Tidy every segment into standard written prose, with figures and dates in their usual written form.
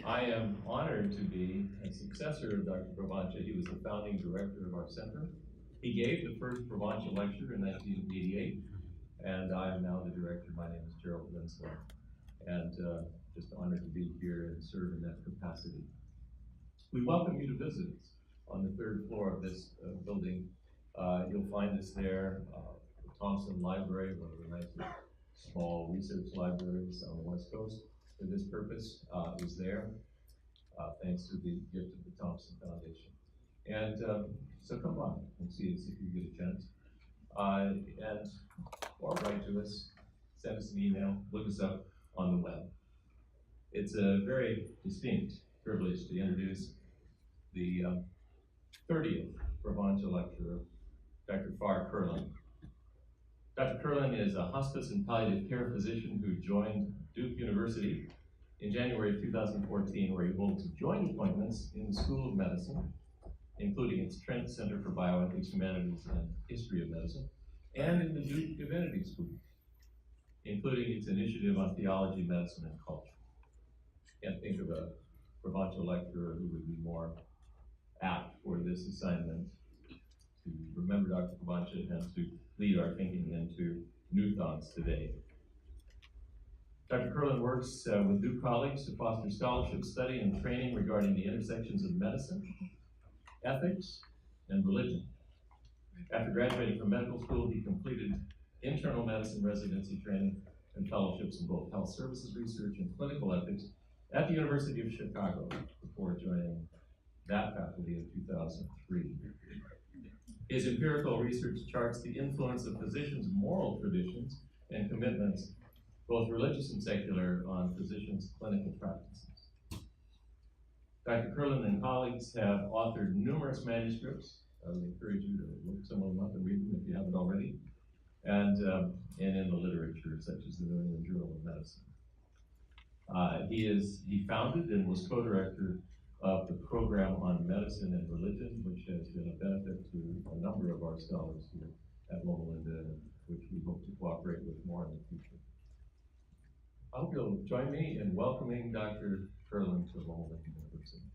I am honored to be a successor of Dr. Provonsha. He was the founding director of our center. He gave the first Provonsha lecture in 1988, and I am now the director. My name is Gerald Winslow, and just honored to be here and serve in that capacity. We welcome you to visit us on the third floor of this building. You'll find us there, the Thompson Library, one of the nicest small research libraries on the West Coast for this purpose, is there, thanks to the gift of the Thompson Foundation. And so come on and see us if you get a chance. Or write to us, send us an email, look us up on the web. It's a very distinct privilege to introduce the 30th Provonsha lecturer, Dr. Farr Curlin. Dr. Curlin is a hospice and palliative care physician who joined Duke University in January of 2014, where he holds joint appointments in the School of Medicine, including its Trent Center for Bioethics, Humanities, and History of Medicine, and in the Duke Divinity School, including its initiative on theology, medicine, and culture. Can't think of a Provonsha lecturer who would be more apt for this assignment to remember Dr. Provonsha and to lead our thinking into new thoughts today. Dr. Curlin works with Duke colleagues to foster scholarship, study, and training regarding the intersections of medicine, ethics, and religion. After graduating from medical school, he completed internal medicine residency training and fellowships in both health services research and clinical ethics at the University of Chicago before joining that faculty in 2003. His empirical research charts the influence of physicians' moral traditions and commitments, both religious and secular, on physicians' clinical practices. Dr. Curlin and colleagues have authored numerous manuscripts. I would encourage you to look some of them up and read them if you haven't already, and in the literature, such as the New England Journal of Medicine. He founded and was co-director of the program on medicine and religion, which has been a benefit to a number of our scholars here at Loma, which we hope to cooperate with more in the future. I hope you'll join me in welcoming Dr. Curlin to Loma University.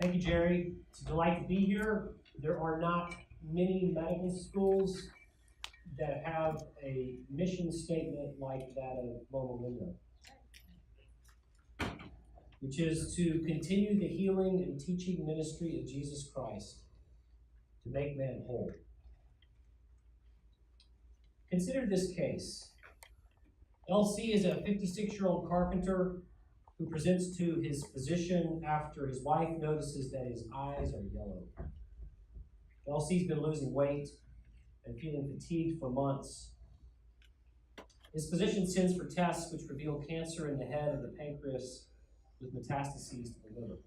Thank you, Jerry. It's a delight to be here. There are not many medical schools that have a mission statement like that of Loma Linda, which is to continue the healing and teaching ministry of Jesus Christ to make man whole. Consider this case. LC is a 56-year-old carpenter who presents to his physician after his wife notices that his eyes are yellow. LC's been losing weight and feeling fatigued for months. His physician sends for tests which reveal cancer in the head of the pancreas with metastases to the liver.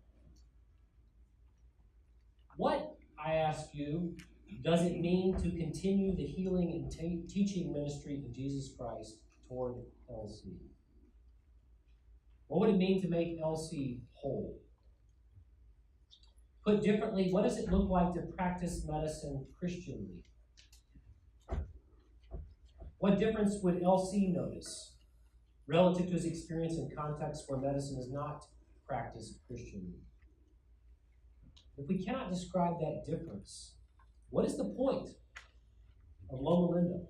What, I ask you, does it mean to continue the healing and teaching ministry of Jesus Christ toward LC? What would it mean to make LC whole? Put differently, what does it look like to practice medicine Christianly? What difference would LC notice relative to his experience in contexts where medicine is not practiced Christianly? If we cannot describe that difference, what is the point of Loma Linda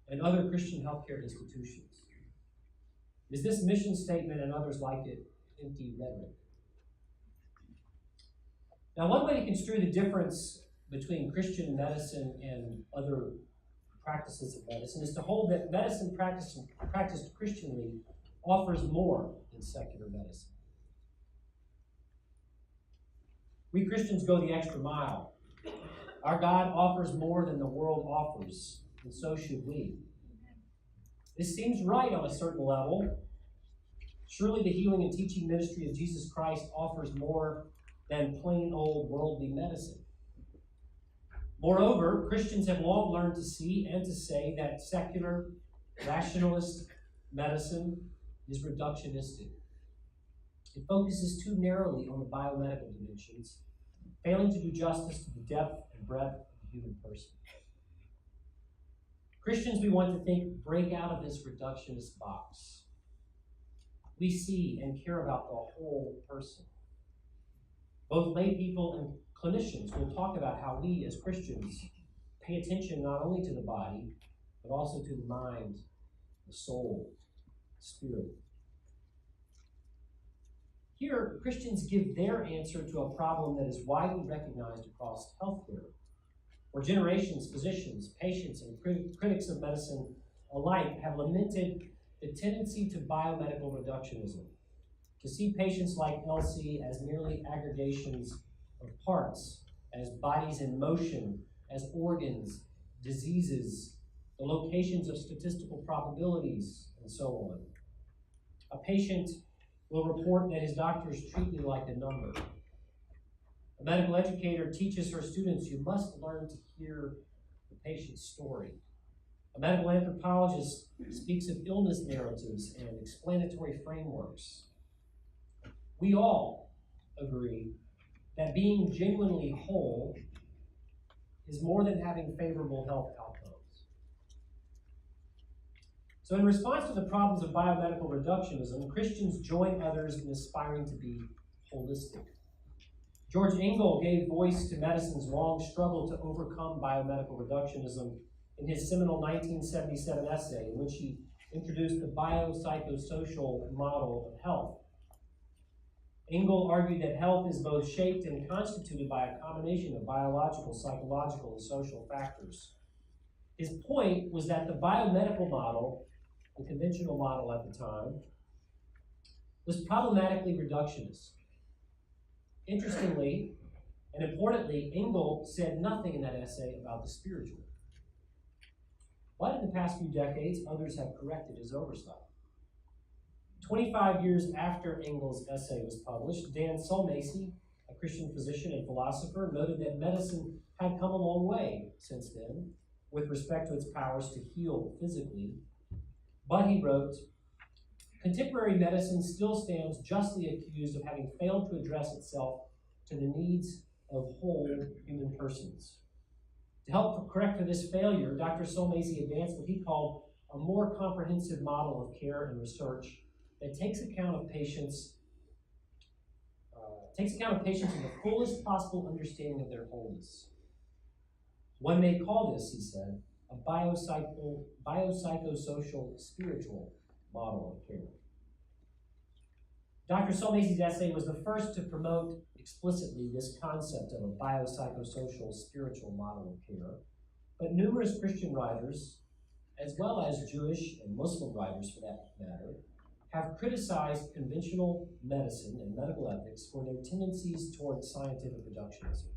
and other Christian healthcare institutions? Is this mission statement and others like it empty rhetoric? Now, one way to construe the difference between Christian medicine and other practices of medicine is to hold that medicine practiced Christianly offers more than secular medicine. We Christians go the extra mile. Our God offers more than the world offers, and so should we. This seems right on a certain level. Surely the healing and teaching ministry of Jesus Christ offers more than plain old worldly medicine. Moreover, Christians have long learned to see and to say that secular, rationalist medicine is reductionistic. It focuses too narrowly on the biomedical dimensions, failing to do justice to the depth and breadth of the human person. Christians, we want to think, break out of this reductionist box. We see and care about the whole person. Both lay people and clinicians will talk about how we as Christians pay attention not only to the body, but also to the mind, the soul, the spirit. Here, Christians give their answer to a problem that is widely recognized across healthcare, where generations, physicians, patients, and critics of medicine alike have lamented the tendency to biomedical reductionism, to see patients like Elsie as merely aggregations of parts, as bodies in motion, as organs, diseases, the locations of statistical probabilities, and so on. A patient will report that his doctors treat me like a number. A medical educator teaches her students, you must learn to hear the patient's story. A medical anthropologist speaks of illness narratives and explanatory frameworks. We all agree that being genuinely whole is more than having favorable health outcomes. So in response to the problems of biomedical reductionism, Christians join others in aspiring to be holistic. George Engel gave voice to medicine's long struggle to overcome biomedical reductionism in his seminal 1977 essay, in which he introduced the biopsychosocial model of health. Engel argued that health is both shaped and constituted by a combination of biological, psychological, and social factors. His point was that the biomedical model, the conventional model at the time, was problematically reductionist. Interestingly and importantly, Engel said nothing in that essay about the spiritual. But in the past few decades, others have corrected his oversight. 25 years after Engel's essay was published, Dan Sulmacy, a Christian physician and philosopher, noted that medicine had come a long way since then with respect to its powers to heal physically. But he wrote, contemporary medicine still stands justly accused of having failed to address itself to the needs of whole human persons. To help correct for this failure, Dr. Sulmacy advanced what he called a more comprehensive model of care and research that takes account of patients in the fullest possible understanding of their wholeness. One may call this, he said, a biopsychosocial spiritual model of care. Dr. Sulmacy's essay was the first to promote explicitly this concept of a biopsychosocial spiritual model of care, but numerous Christian writers, as well as Jewish and Muslim writers for that matter, have criticized conventional medicine and medical ethics for their tendencies toward scientific reductionism.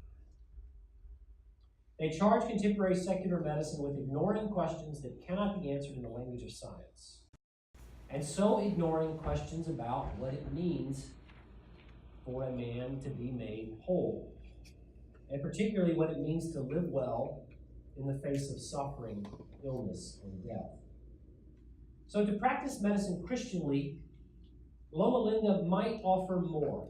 They charge contemporary secular medicine with ignoring questions that cannot be answered in the language of science, and so ignoring questions about what it means for a man to be made whole, and particularly what it means to live well in the face of suffering, illness, and death. So to practice medicine Christianly, Loma Linda might offer more.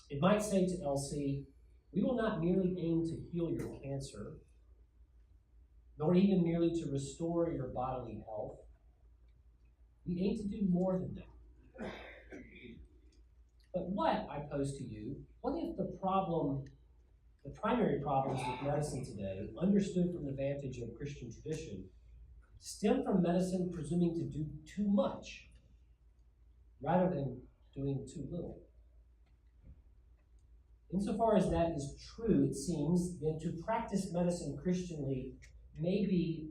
It might say to Elsie, we will not merely aim to heal your cancer, nor even merely to restore your bodily health. We aim to do more than that. But what, I pose to you, what if the primary problems with medicine today, understood from the vantage of Christian tradition, stem from medicine presuming to do too much rather than doing too little? Insofar as that is true, it seems, then to practice medicine Christianly may be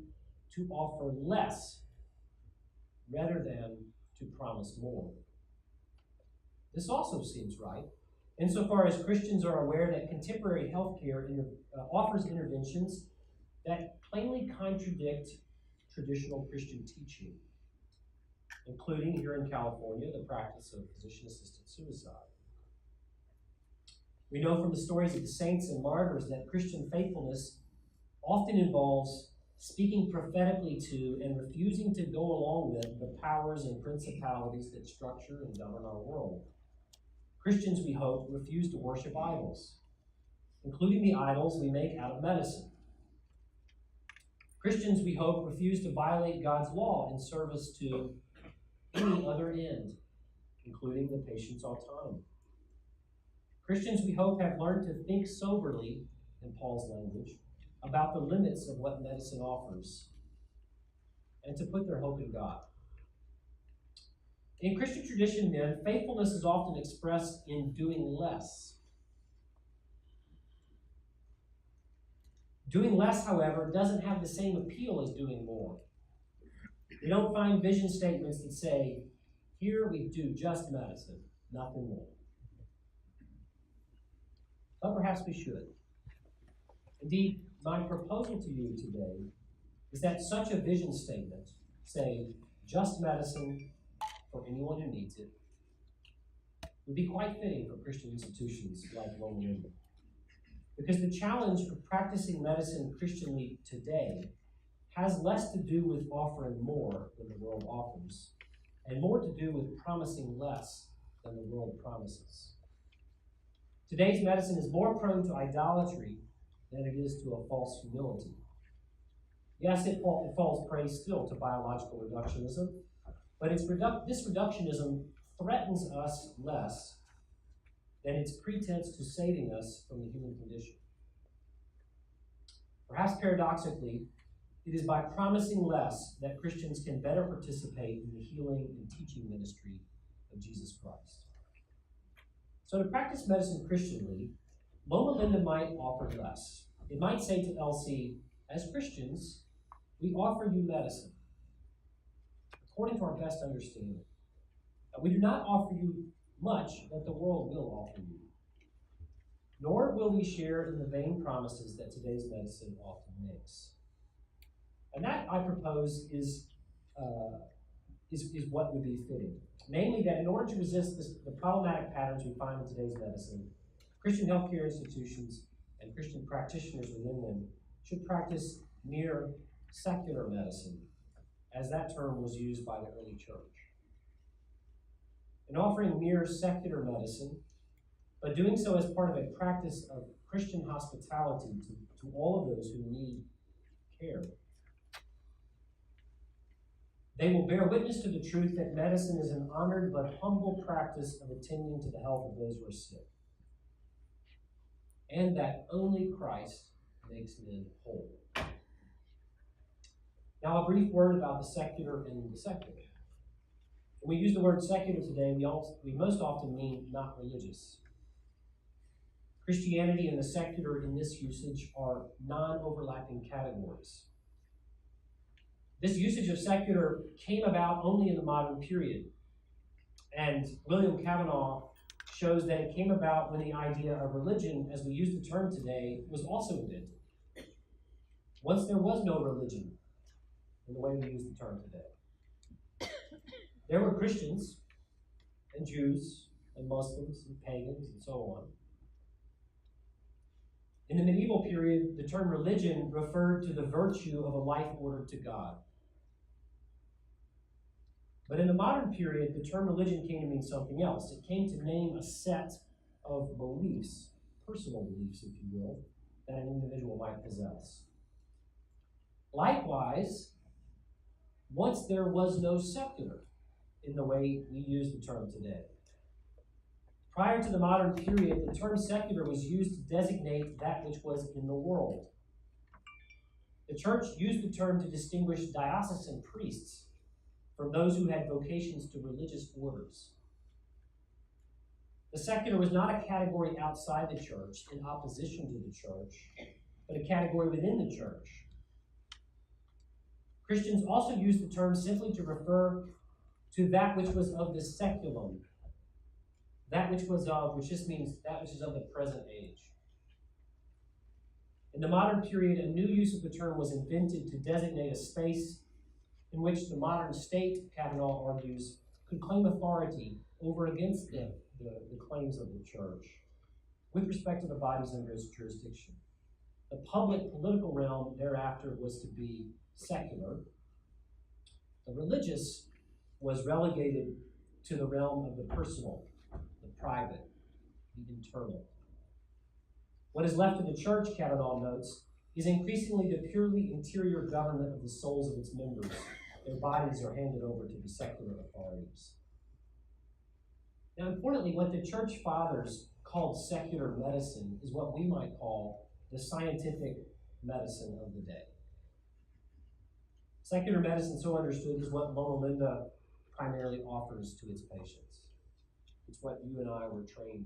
to offer less rather than to promise more. This also seems right, insofar as Christians are aware that contemporary healthcare offers interventions that plainly contradict traditional Christian teaching, including here in California, the practice of physician-assisted suicide. We know from the stories of the saints and martyrs that Christian faithfulness often involves speaking prophetically to and refusing to go along with the powers and principalities that structure and govern our world. Christians, we hope, refuse to worship idols, including the idols we make out of medicine. Christians, we hope, refuse to violate God's law in service to any other end, including the patient's autonomy. Christians, we hope, have learned to think soberly, in Paul's language, about the limits of what medicine offers, and to put their hope in God. In Christian tradition, then, faithfulness is often expressed in doing less. Doing less, however, doesn't have the same appeal as doing more. We don't find vision statements that say, here we do just medicine, nothing more. But perhaps we should. Indeed, my proposal to you today is that such a vision statement, say, just medicine for anyone who needs it, would be quite fitting for Christian institutions like Loma. Because the challenge of practicing medicine Christianly today has less to do with offering more than the world offers, and more to do with promising less than the world promises. Today's medicine is more prone to idolatry than it is to a false humility. Yes, it falls prey still to biological reductionism, but this reductionism threatens us less than its pretense to saving us from the human condition. Perhaps paradoxically, it is by promising less that Christians can better participate in the healing and teaching ministry of Jesus Christ. So to practice medicine Christianly, Loma Linda might offer less. It might say to LC, as Christians, we offer you medicine according to our best understanding. We do not offer you much that the world will offer you, nor will we share in the vain promises that today's medicine often makes. And that, I propose, is what would be fitting. Namely, that in order to resist the problematic patterns we find in today's medicine, Christian healthcare institutions and Christian practitioners within them should practice mere secular medicine, as that term was used by the early church. In offering mere secular medicine, but doing so as part of a practice of Christian hospitality to all of those who need care, they will bear witness to the truth that medicine is an honored but humble practice of attending to the health of those who are sick, and that only Christ makes men whole. Now, a brief word about the secular and the secular. When we use the word secular today, we most often mean not religious. Christianity and the secular in this usage are non-overlapping categories. This usage of secular came about only in the modern period, and William Cavanaugh shows that it came about when the idea of religion, as we use the term today, was also invented. Once there was no religion in the way we use the term today. There were Christians and Jews and Muslims and pagans and so on. In the medieval period, the term religion referred to the virtue of a life ordered to God. But in the modern period, the term religion came to mean something else. It came to name a set of beliefs, personal beliefs, if you will, that an individual might possess. Likewise, once there was no secular in the way we use the term today. Prior to the modern period, the term secular was used to designate that which was in the world. The church used the term to distinguish diocesan priests from those who had vocations to religious orders. The secular was not a category outside the church in opposition to the church, but a category within the church. Christians also used the term simply to refer to that which was of the seculum, which just means that which is of the present age. In the modern period, a new use of the term was invented to designate a space in which the modern state, Kavanaugh argues, could claim authority over against the claims of the church with respect to the bodies under its jurisdiction. The public political realm thereafter was to be secular. The religious was relegated to the realm of the personal, the private, the internal. What is left to the church, Kavanaugh notes, is increasingly the purely interior government of the souls of its members. Their bodies are handed over to the secular authorities. Now, importantly, what the Church Fathers called secular medicine is what we might call the scientific medicine of the day. Secular medicine, so understood, is what Loma Linda primarily offers to its patients. It's what you and I were trained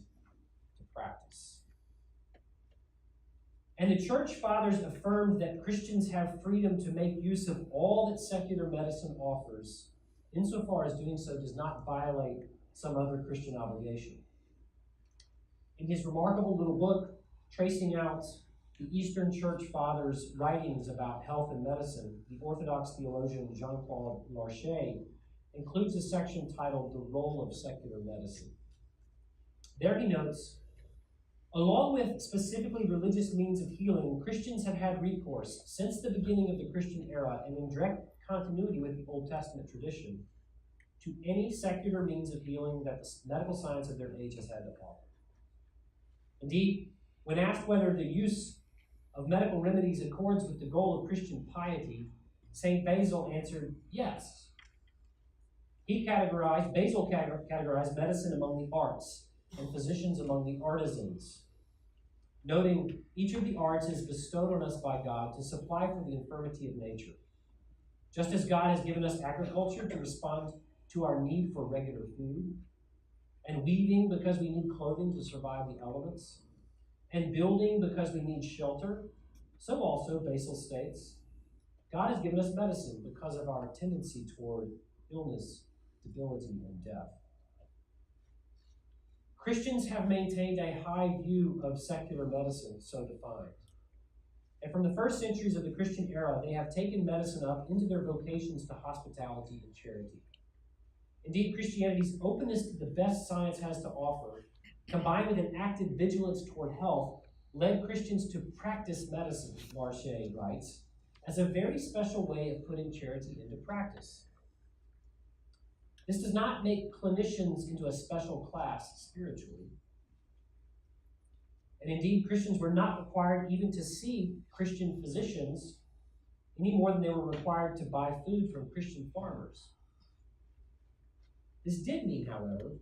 to practice. And the Church Fathers affirmed that Christians have freedom to make use of all that secular medicine offers, insofar as doing so does not violate some other Christian obligation. In his remarkable little book, tracing out the Eastern Church Fathers' writings about health and medicine, the Orthodox theologian Jean-Claude Larcher includes a section titled The Role of Secular Medicine. There he notes, along with specifically religious means of healing, Christians have had recourse since the beginning of the Christian era and in direct continuity with the Old Testament tradition to any secular means of healing that the medical science of their age has had to offer. Indeed, when asked whether the use of medical remedies accords with the goal of Christian piety, St. Basil answered yes. Basil categorized medicine among the arts and physicians among the artisans, noting each of the arts is bestowed on us by God to supply for the infirmity of nature. Just as God has given us agriculture to respond to our need for regular food, and weaving because we need clothing to survive the elements, and building because we need shelter, so also, Basil states, God has given us medicine because of our tendency toward illness, debility, and death. Christians have maintained a high view of secular medicine, so defined. And from the first centuries of the Christian era, they have taken medicine up into their vocations to hospitality and charity. Indeed, Christianity's openness to the best science has to offer, combined with an active vigilance toward health, led Christians to practice medicine, Larcher writes, as a very special way of putting charity into practice. This does not make clinicians into a special class spiritually. And indeed, Christians were not required even to see Christian physicians any more than they were required to buy food from Christian farmers. This did mean, however,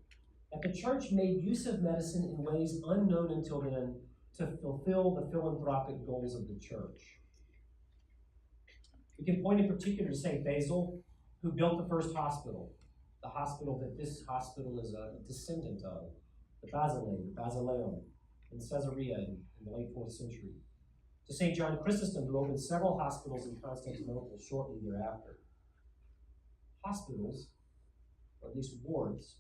that the church made use of medicine in ways unknown until then to fulfill the philanthropic goals of the church. We can point in particular to St. Basil, who built the first hospital, the hospital that this hospital is a descendant of, the Basileum, in Caesarea in the late 4th century. To St. John Chrysostom, who opened several hospitals in Constantinople shortly thereafter. Hospitals, or at least wards,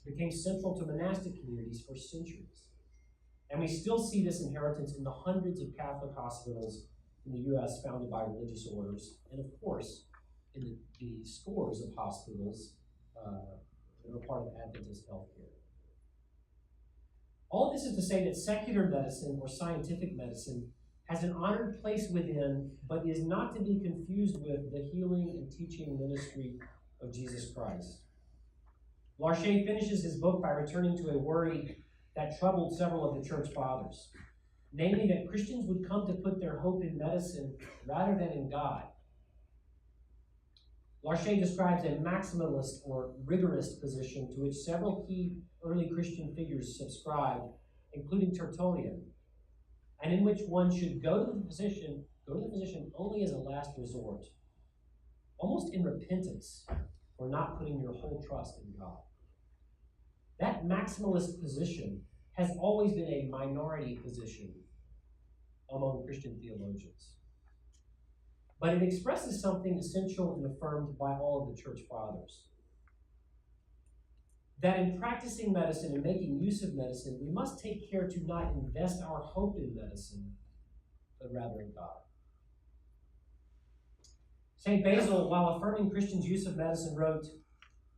became central to monastic communities for centuries. And we still see this inheritance in the hundreds of Catholic hospitals in the U.S. founded by religious orders, and of course, in the scores of hospitals that are part of Adventist healthcare. All of this is to say that secular medicine, or scientific medicine, has an honored place within, but is not to be confused with the healing and teaching ministry of Jesus Christ. Larcher finishes his book by returning to a worry that troubled several of the church fathers, namely that Christians would come to put their hope in medicine rather than in God. Larcher describes a maximalist or rigorist position to which several key early Christian figures subscribed, including Tertullian, and in which one should go to the physician only as a last resort, almost in repentance for not putting your whole trust in God. That maximalist position has always been a minority position among Christian theologians. But it expresses something essential and affirmed by all of the church fathers. That in practicing medicine and making use of medicine, we must take care to not invest our hope in medicine, but rather in God. St. Basil, while affirming Christians' use of medicine, wrote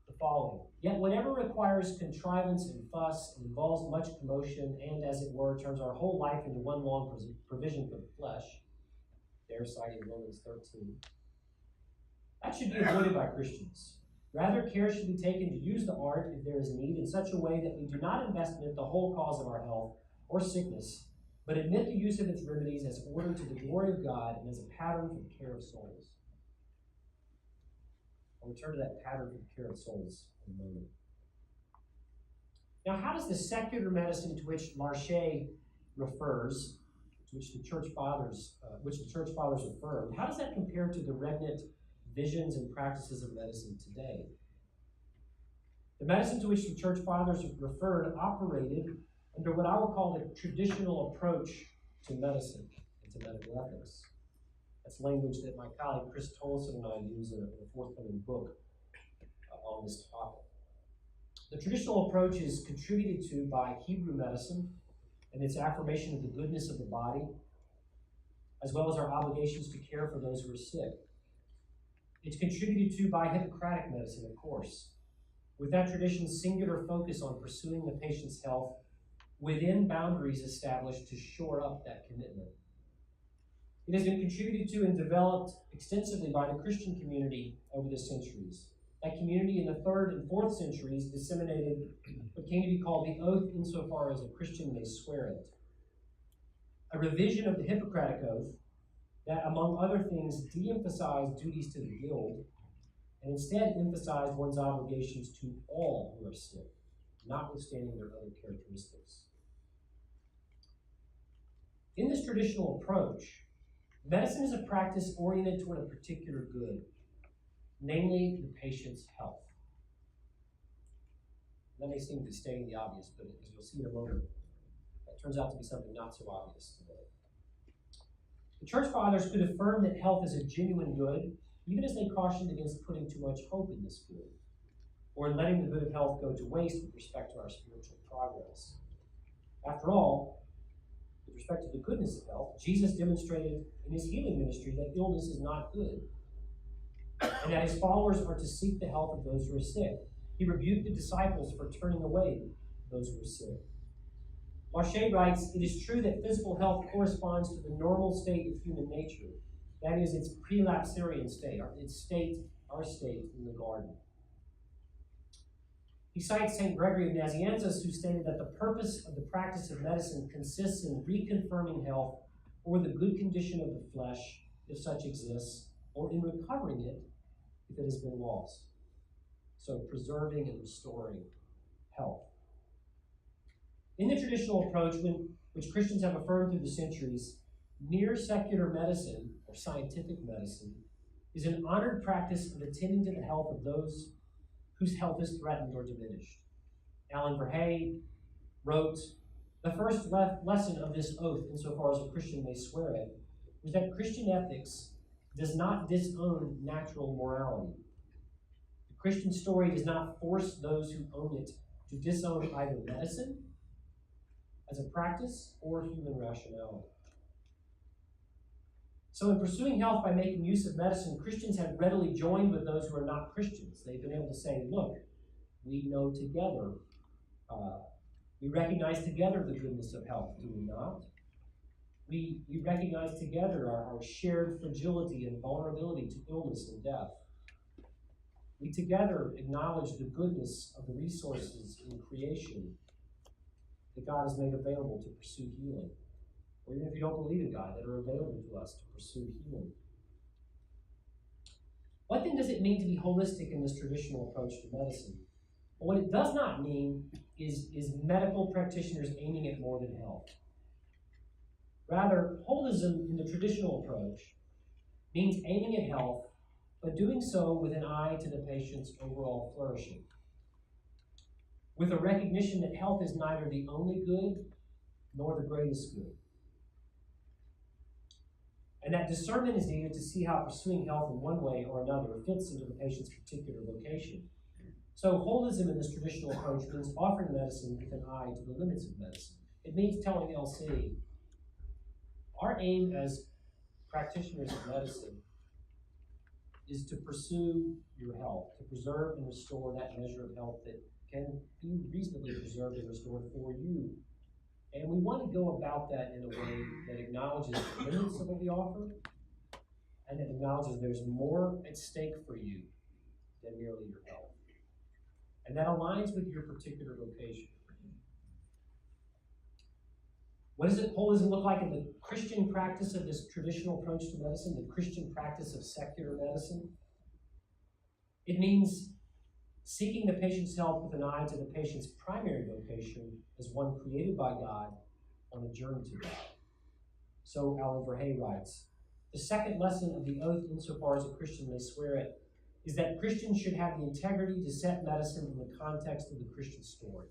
the following: "Yet whatever requires contrivance and fuss and involves much commotion and, as it were, turns our whole life into one long provision for the flesh," there citing Romans 13, "that should be avoided by Christians. Rather, care should be taken to use the art, if there is need, in such a way that we do not invest in it the whole cause of our health or sickness, but admit the use of its remedies as ordered to the glory of God and as a pattern for the care of souls. I'll return to that pattern for the care of souls in a moment. Now, how does the secular medicine to which Larcher refers, to which the church fathers affirmed, how does that compare to the regnant visions and practices of medicine today? The medicine to which the church fathers referred operated under what I would call the traditional approach to medicine and to medical ethics. That's language that my colleague Chris Tolson and I use in a forthcoming book on this topic. The traditional approach is contributed to by Hebrew medicine and its affirmation of the goodness of the body, as well as our obligations to care for those who are sick. It's contributed to by Hippocratic medicine, of course, with that tradition's singular focus on pursuing the patient's health within boundaries established to shore up that commitment. It has been contributed to and developed extensively by the Christian community over the centuries. That community in the 3rd and 4th centuries disseminated what came to be called the oath insofar as a Christian may swear it. A revision of the Hippocratic oath that, among other things, de-emphasized duties to the guild and instead emphasized one's obligations to all who are sick, notwithstanding their other characteristics. In this traditional approach, medicine is a practice oriented toward a particular good, namely the patient's health. That may seem to be stating the obvious, but as you'll see in a moment, that turns out to be something not so obvious today. The church fathers could affirm that health is a genuine good, even as they cautioned against putting too much hope in this good, or letting the good of health go to waste with respect to our spiritual progress. After all, with respect to the goodness of health, Jesus demonstrated in his healing ministry that illness is not good, and that his followers are to seek the health of those who are sick. He rebuked the disciples for turning away those who are sick. Larcher writes, "It is true that physical health corresponds to the normal state of human nature, that is, its prelapsarian state, our state in the garden." He cites St. Gregory of Nazianzus, who stated that the purpose of the practice of medicine consists in reconfirming health or the good condition of the flesh, if such exists, or in recovering it if it has been lost. So preserving and restoring health. In the traditional approach, which Christians have affirmed through the centuries, mere secular medicine, or scientific medicine, is an honored practice of attending to the health of those whose health is threatened or diminished. Alan Verhey wrote, "The first lesson of this oath, insofar as a Christian may swear it, was that Christian ethics does not disown natural morality. The Christian story does not force those who own it to disown either medicine as a practice or human rationality." So in pursuing health by making use of medicine, Christians have readily joined with those who are not Christians. They've been able to say, look, we know together, we recognize together the goodness of health, do we not? We recognize together our shared fragility and vulnerability to illness and death. We together acknowledge the goodness of the resources in creation that God has made available to pursue healing, or even if you don't believe in God, that are available to us to pursue healing. What then does it mean to be holistic in this traditional approach to medicine? Well, what it does not mean is medical practitioners aiming at more than health. Rather, holism in the traditional approach means aiming at health, but doing so with an eye to the patient's overall flourishing, with a recognition that health is neither the only good nor the greatest good. And that discernment is needed to see how pursuing health in one way or another fits into the patient's particular vocation. So holism in this traditional approach means offering medicine with an eye to the limits of medicine. It means telling LC, our aim as practitioners of medicine is to pursue your health, to preserve and restore that measure of health that can be reasonably preserved and restored for you. And we want to go about that in a way that acknowledges the limits of what we offer, and that acknowledges there's more at stake for you than merely your health. And that aligns with your particular vocation. What does holism look like in the Christian practice of this traditional approach to medicine, the Christian practice of secular medicine? It means seeking the patient's health with an eye to the patient's primary vocation as one created by God on a journey to God. So Alan Verhey writes, the second lesson of the oath, insofar as a Christian may swear it, is that Christians should have the integrity to set medicine in the context of the Christian story.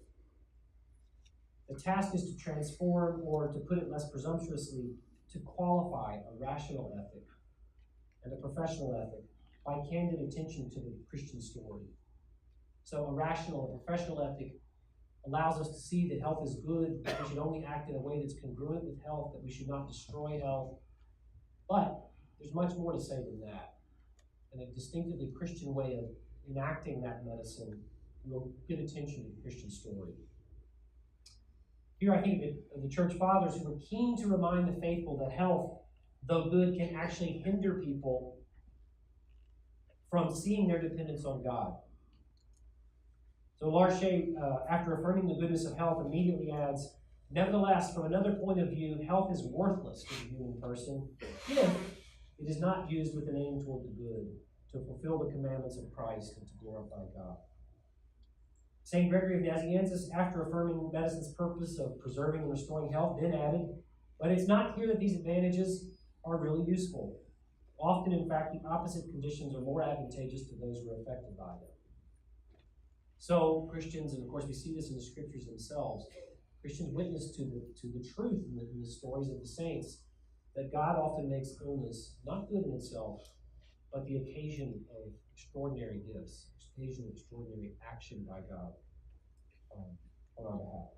The task is to transform, or to put it less presumptuously, to qualify a rational ethic and a professional ethic by candid attention to the Christian story. So a rational and professional ethic allows us to see that health is good, that we should only act in a way that's congruent with health, that we should not destroy health. But there's much more to say than that. And a distinctively Christian way of enacting that medicine will give attention to the Christian story. Here I think of the church fathers who were keen to remind the faithful that health, though good, can actually hinder people from seeing their dependence on God. So Larche, after affirming the goodness of health, immediately adds, nevertheless, from another point of view, health is worthless to the human person if it is not used with an aim toward the good, to fulfill the commandments of Christ and to glorify God. St. Gregory of Nazianzus, after affirming medicine's purpose of preserving and restoring health, then added, but it's not clear that these advantages are really useful. Often, in fact, the opposite conditions are more advantageous to those who are affected by them. So Christians, and of course we see this in the scriptures themselves, Christians witness to the truth in the stories of the saints, that God often makes illness not good in itself, but the occasion of extraordinary gifts, occasion of extraordinary action by God on our behalf.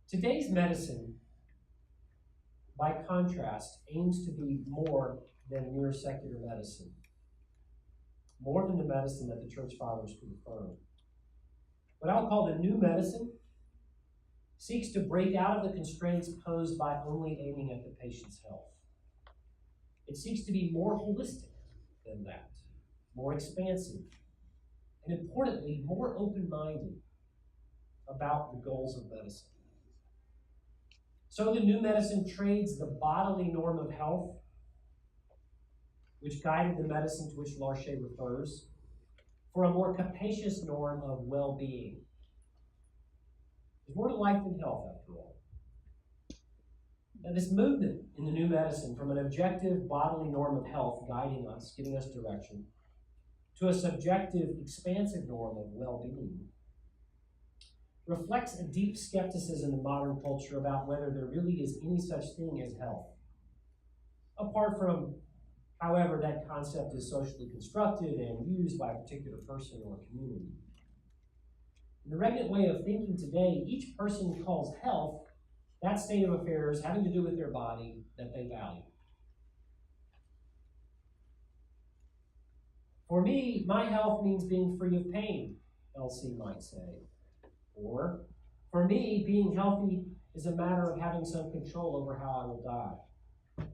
Today's medicine, by contrast, aims to be more than mere secular medicine, more than the medicine that the church fathers could affirm. What I'll call the new medicine seeks to break out of the constraints posed by only aiming at the patient's health. It seeks to be more holistic than that, more expansive, and importantly, more open-minded about the goals of medicine. So the new medicine trades the bodily norm of health, which guided the medicine to which Larche refers, for a more capacious norm of well-being. There's more to life than health, after all. Now, this movement in the new medicine from an objective bodily norm of health guiding us, giving us direction, to a subjective, expansive norm of well-being, reflects a deep skepticism in modern culture about whether there really is any such thing as health. Apart from, however, that concept is socially constructed and used by a particular person or community. In the regnant way of thinking today, each person calls health that state of affairs having to do with their body that they value. For me, my health means being free of pain, LC might say. Or, for me, being healthy is a matter of having some control over how I will die.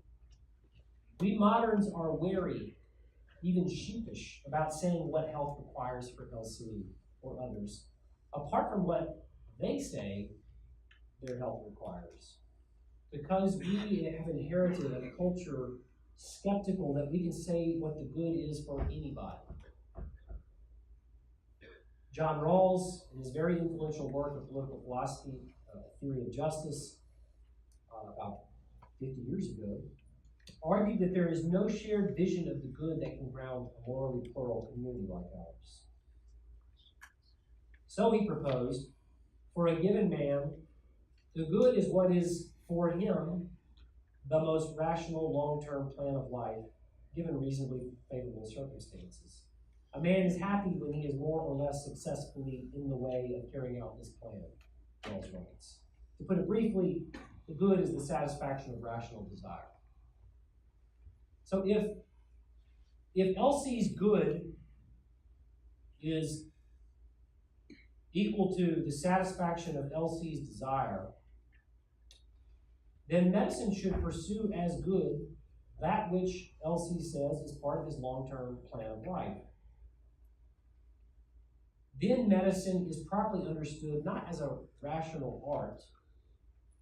We moderns are wary, even sheepish, about saying what health requires for LC or others, apart from what they say their health requires. Because we have inherited a culture skeptical that we can say what the good is for anybody. John Rawls, in his very influential work of political philosophy, Theory of Justice, about 50 years ago, argued that there is no shared vision of the good that can ground a morally plural community like ours. So he proposed, for a given man, the good is what is, for him, the most rational long-term plan of life, given reasonably favorable circumstances. A man is happy when he is more or less successfully in the way of carrying out this plan, Rawls writes. To put it briefly, the good is the satisfaction of rational desire. So if LC's good is equal to the satisfaction of LC's desire, then medicine should pursue as good that which LC says is part of his long-term plan of life. then medicine is properly understood not as a rational art,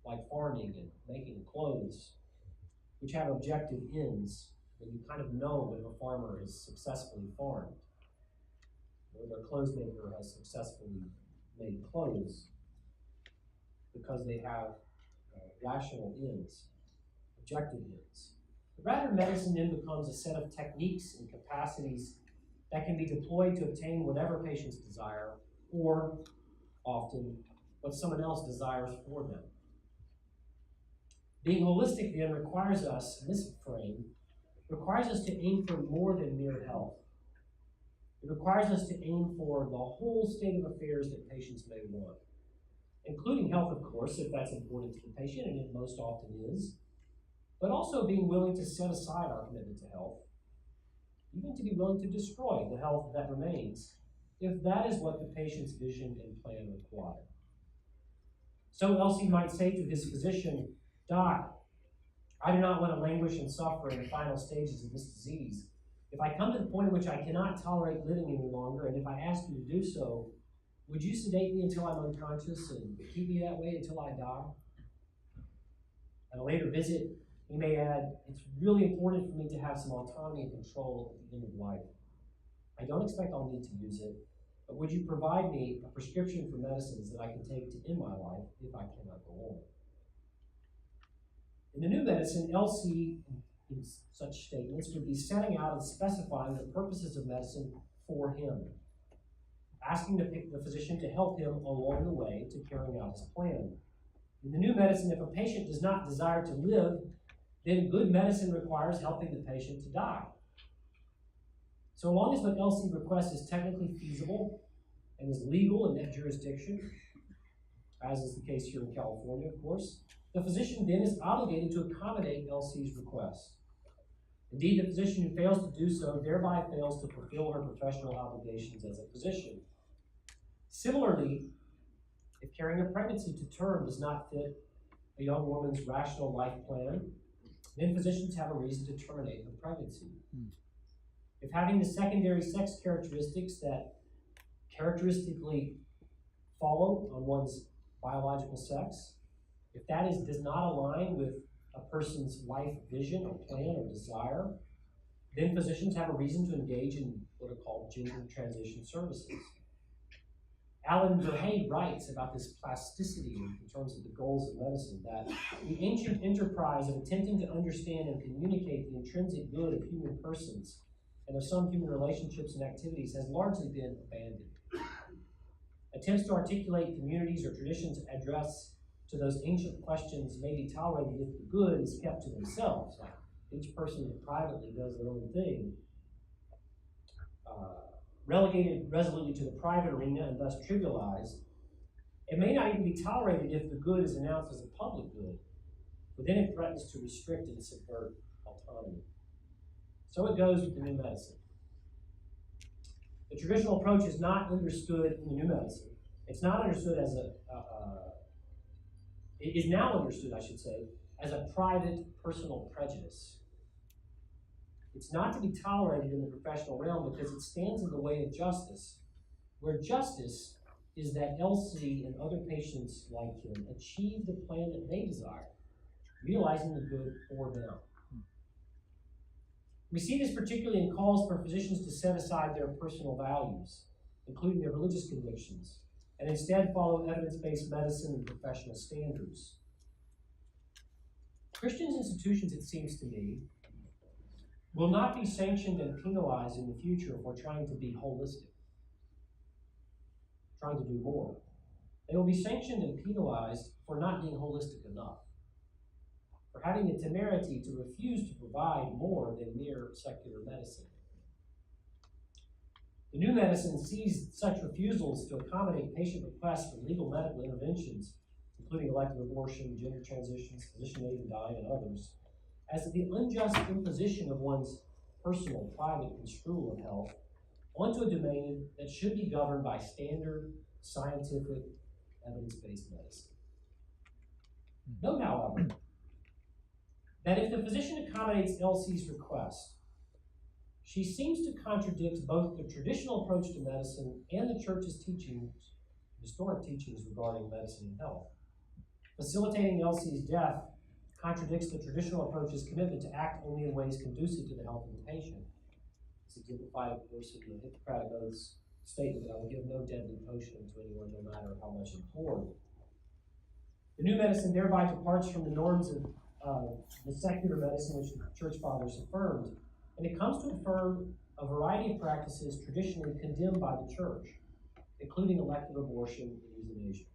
like farming and making clothes, which have objective ends, when you kind of know when a farmer has successfully farmed, or their clothes maker has successfully made clothes, because they have rational ends, objective ends. But rather, medicine then becomes a set of techniques and capacities that can be deployed to obtain whatever patients desire, or often what someone else desires for them. Being holistic then requires us, in this frame, requires us to aim for more than mere health. It requires us to aim for the whole state of affairs that patients may want, including health, of course, if that's important to the patient, and it most often is, but also being willing to set aside our commitment to health, even to be willing to destroy the health that remains, if that is what the patient's vision and plan require. So Elsie might say to his physician, "Doc, I do not want to languish and suffer in the final stages of this disease. If I come to the point in which I cannot tolerate living any longer, and if I ask you to do so, would you sedate me until I'm unconscious and keep me that way until I die?" At a later visit, he may add, "It's really important for me to have some autonomy and control at the end of life. I don't expect I'll need to use it, but would you provide me a prescription for medicines that I can take to end my life if I cannot go on?" In the new medicine, Elsie, in such statements, would be setting out and specifying the purposes of medicine for him, asking the physician to help him along the way to carrying out his plan. In the new medicine, if a patient does not desire to live, then good medicine requires helping the patient to die. So long as what Elsie requests is technically feasible and is legal in that jurisdiction, as is the case here in California, of course, the physician then is obligated to accommodate Elsie's request. Indeed, the physician who fails to do so thereby fails to fulfill her professional obligations as a physician. Similarly, if carrying a pregnancy to term does not fit a young woman's rational life plan, then physicians have a reason to terminate the pregnancy. If having the secondary sex characteristics that characteristically follow on one's biological sex, if that does not align with a person's life vision or plan or desire, then physicians have a reason to engage in what are called gender transition services. Alan Verhey writes about this plasticity in terms of the goals of medicine, that the ancient enterprise of attempting to understand and communicate the intrinsic good of human persons and of some human relationships and activities has largely been abandoned. Attempts to articulate communities or traditions address to those ancient questions may be tolerated if the good is kept to themselves. Like each person privately does their own thing. Relegated resolutely to the private arena and thus trivialized, it may not even be tolerated if the good is announced as a public good, but then it threatens to restrict and subvert autonomy. So it goes with the new medicine. The traditional approach is not understood in the new medicine. It's not understood as it is now understood, I should say, as a private, personal prejudice. It's not to be tolerated in the professional realm because it stands in the way of justice, where justice is that Elsie and other patients like him achieve the plan that they desire, realizing the good for them. We see this particularly in calls for physicians to set aside their personal values, including their religious convictions, and instead follow evidence-based medicine and professional standards. Christian institutions, it seems to me, will not be sanctioned and penalized in the future for trying to be holistic, trying to do more. They will be sanctioned and penalized for not being holistic enough, for having the temerity to refuse to provide more than mere secular medicine. The new medicine sees such refusals to accommodate patient requests for legal medical interventions, including elective abortion, gender transitions, physician aid in dying, and others, as the unjust imposition of one's personal, private construal of health onto a domain that should be governed by standard, scientific, evidence-based medicine. Note, however, that if the physician accommodates Elsie's request, she seems to contradict both the traditional approach to medicine and the church's teachings, historic teachings regarding medicine and health. Facilitating Elsie's death contradicts the traditional approach's commitment to act only in ways conducive to the health of the patient. It's exemplified, of course, in the Hippocratic Oath's statement that I will give no deadly potion to anyone, no matter how much implored. The new medicine thereby departs from the norms of the secular medicine which the church fathers affirmed, and it comes to affirm a variety of practices traditionally condemned by the church, including elective abortion and euthanasia.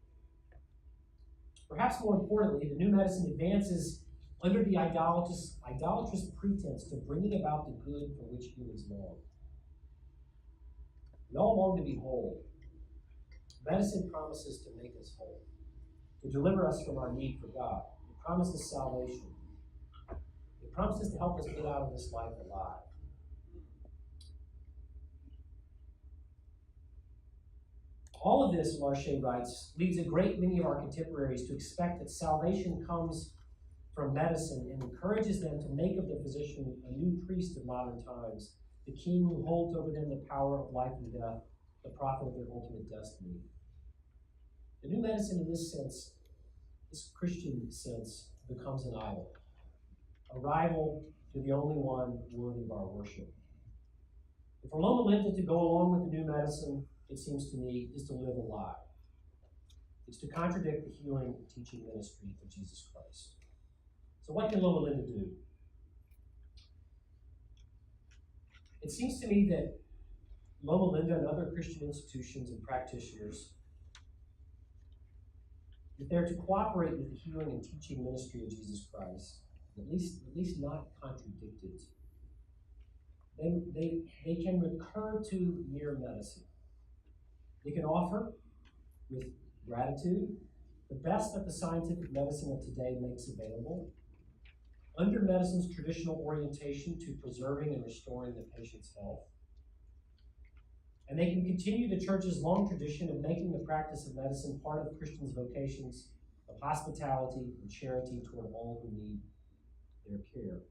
Perhaps more importantly, the new medicine advances under the idolatrous pretense to bringing about the good for which humans long. We all long to be whole. Medicine promises to make us whole, to deliver us from our need for God. It promises salvation. It promises to help us get out of this life alive. All of this, Larche writes, leads a great many of our contemporaries to expect that salvation comes from medicine and encourages them to make of the physician a new priest of modern times, the king who holds over them the power of life and death, the prophet of their ultimate destiny. The new medicine in this sense, this Christian sense, becomes an idol, a rival to the only one worthy of our worship. And for Loma Linda to go along with the new medicine, it seems to me, is to live a lie. It's to contradict the healing and teaching ministry of Jesus Christ. So what can Loma Linda do? It seems to me that Loma Linda and other Christian institutions and practitioners, if they're to cooperate with the healing and teaching ministry of Jesus Christ, at least not contradict it, then they can recur to mere medicine. They can offer, with gratitude, the best that the scientific medicine of today makes available, under medicine's traditional orientation to preserving and restoring the patient's health. And they can continue the church's long tradition of making the practice of medicine part of Christians' vocations of hospitality and charity toward all who need their care,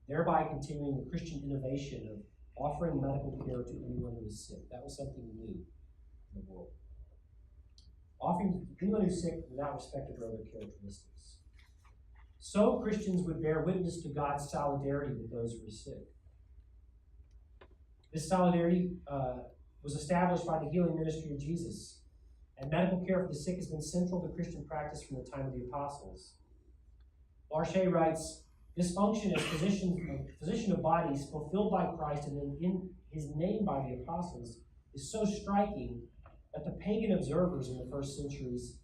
thereby continuing the Christian innovation of offering medical care to anyone who is sick. That was something new in the world. Offering to anyone who's sick without respect to their other characteristics. So Christians would bear witness to God's solidarity with those who are sick. This solidarity was established by the healing ministry of Jesus, and medical care for the sick has been central to Christian practice from the time of the apostles. Larche writes, this function as physician of bodies fulfilled by Christ and then in his name by the apostles is so striking that the pagan observers in the first centuries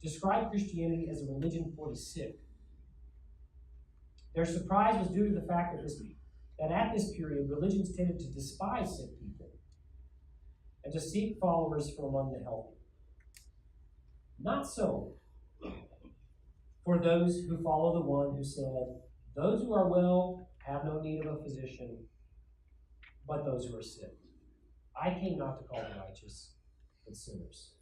described Christianity as a religion for the sick. Their surprise was due to the fact that at this period, religions tended to despise sick people and to seek followers from among the healthy. Not so for those who follow the one who said, those who are well have no need of a physician, but those who are sick. I came not to call the righteous, but sinners.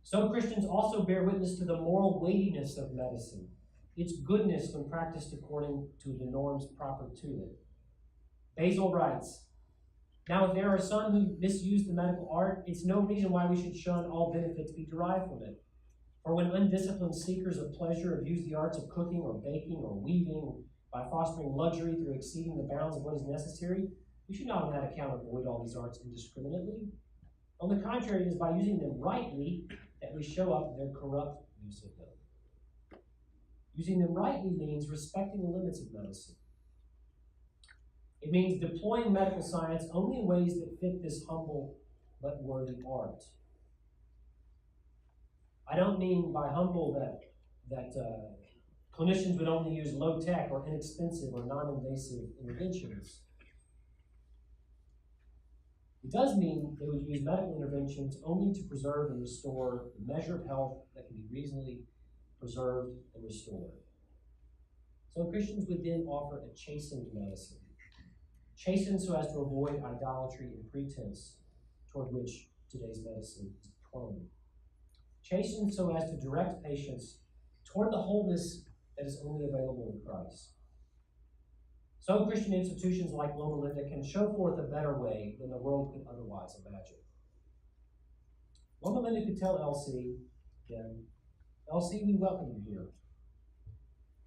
So Christians also bear witness to the moral weightiness of medicine, its goodness when practiced according to the norms proper to it. Basil writes, now if there are some who misuse the medical art, it's no reason why we should shun all benefit to be derived from it. For when undisciplined seekers of pleasure abuse the arts of cooking or baking or weaving by fostering luxury through exceeding the bounds of what is necessary, we should not on that account avoid all these arts indiscriminately. On the contrary, it is by using them rightly that we show up their corrupt use of them. Using them rightly means respecting the limits of medicine. It means deploying medical science only in ways that fit this humble but worthy art. I don't mean by humble that clinicians would only use low-tech or inexpensive or non-invasive interventions. It does mean they would use medical interventions only to preserve and restore the measure of health that can be reasonably preserved and restored. So Christians would then offer a chastened medicine. Chastened so as to avoid idolatry and pretense toward which today's medicine is prone. Chastened so as to direct patients toward the wholeness that is only available in Christ. Some Christian institutions like Loma Linda can show forth a better way than the world could otherwise imagine. Loma Linda could tell Elsie, again, Elsie, we welcome you here.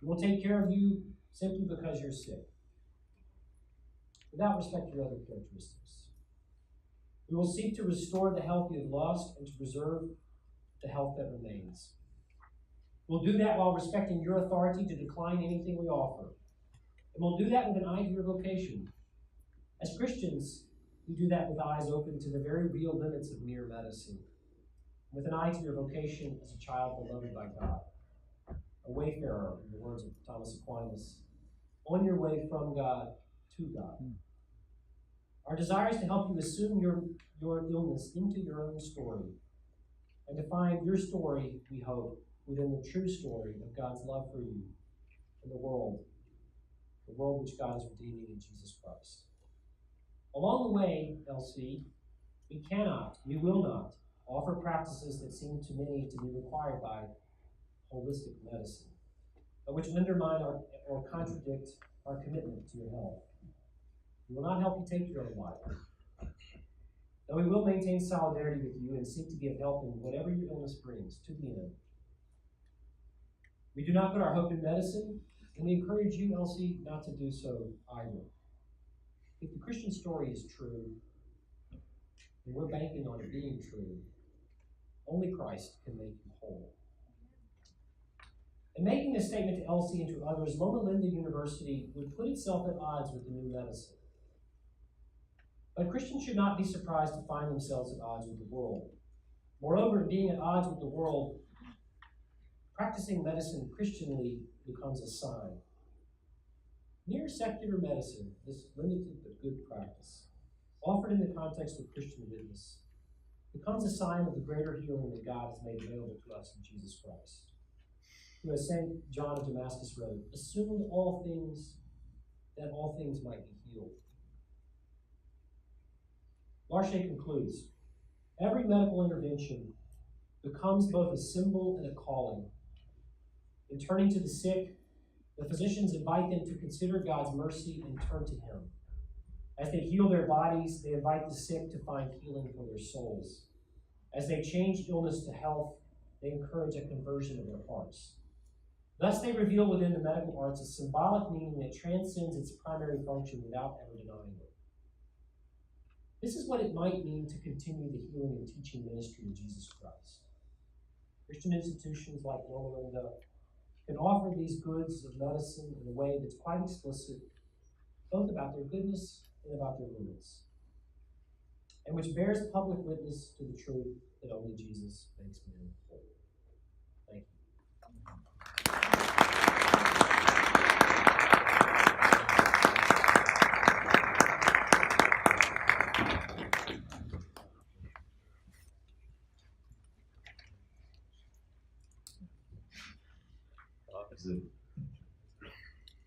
We will take care of you simply because you're sick, without respect to your other characteristics. We will seek to restore the health you have lost and to preserve the health that remains. We'll do that while respecting your authority to decline anything we offer. And we'll do that with an eye to your vocation. As Christians, we do that with eyes open to the very real limits of mere medicine, with an eye to your vocation as a child beloved by God, a wayfarer, in the words of Thomas Aquinas, on your way from God to God. Our desire is to help you assume your illness into your own story, and to find your story, we hope, within the true story of God's love for you and the world which God is redeeming in Jesus Christ. Along the way, Elsie, we will not offer practices that seem to many to be required by holistic medicine, but which undermine or contradict our commitment to your health. We will not help you take your own life, though we will maintain solidarity with you and seek to give help in whatever your illness brings to the end. We do not put our hope in medicine, and we encourage you, Elsie, not to do so either. If the Christian story is true, and we're banking on it being true, only Christ can make you whole. In making this statement to Elsie and to others, Loma Linda University would put itself at odds with the new medicine. But Christians should not be surprised to find themselves at odds with the world. Moreover, being at odds with the world, practicing medicine Christianly becomes a sign. Mere secular medicine, this limited but good practice, offered in the context of Christian witness, becomes a sign of the greater healing that God has made available to us in Jesus Christ, who, as St. John of Damascus wrote, assumed all things, that all things might be healed. Larche concludes, every medical intervention becomes both a symbol and a calling. In turning to the sick, the physicians invite them to consider God's mercy and turn to Him. As they heal their bodies, they invite the sick to find healing for their souls. As they change illness to health, they encourage a conversion of their hearts. Thus, they reveal within the medical arts a symbolic meaning that transcends its primary function without ever denying it. This is what it might mean to continue the healing and teaching ministry of Jesus Christ. Christian institutions like Loma Linda can offer these goods of medicine in a way that's quite explicit, both about their goodness and about their limits, and which bears public witness to the truth that only Jesus makes men whole. Thank you.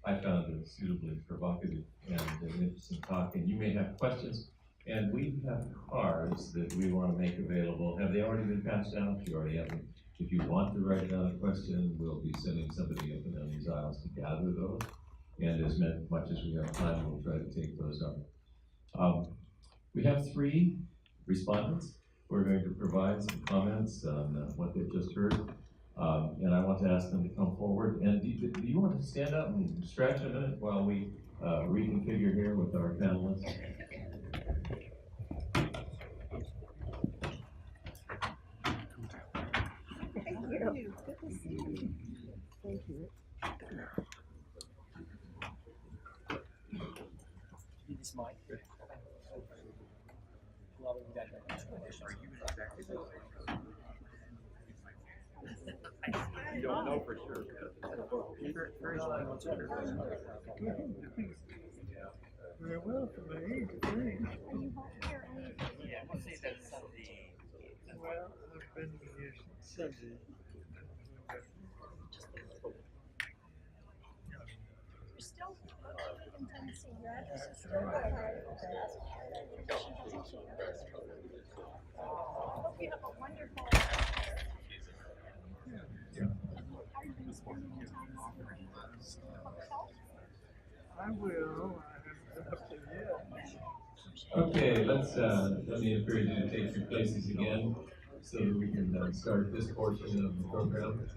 I found it suitably provocative and an interesting talk, and you may have questions. And we have cards that we want to make available. Have they already been passed out? You already have them. If you want to write down a question, we'll be sending somebody up and down these aisles to gather those. And as much as we have time, we'll try to take those up. We have 3 respondents who are going to provide some comments on what they've just heard. And I want to ask them to come forward. And do you want to stand up and stretch a minute while we reconfigure here with our panelists? Thank you. Good to see you. Thank you. This mic. Well, we got You don't know for sure. Very well for my age, I think. Yeah, we'll say that's Sunday. Well, I've been here since Sunday. You're still located in Tennessee. Your address is still okay. I hope you have a wonderful. Are you going to spend any time on public health? I will. I haven't been up there yet. Okay, let me encourage you to take your places again so that we can start this portion of the program.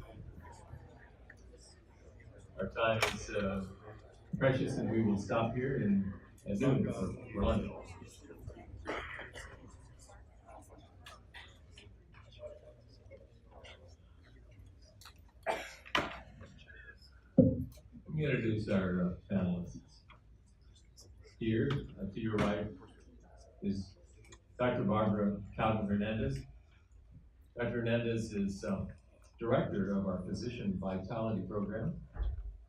Our time is precious, and we will stop here at noon for lunch. Let me introduce our panelists. Here, to your right, is Dr. Barbara Calvin Hernandez. Dr. Hernandez is director of our Physician Vitality Program.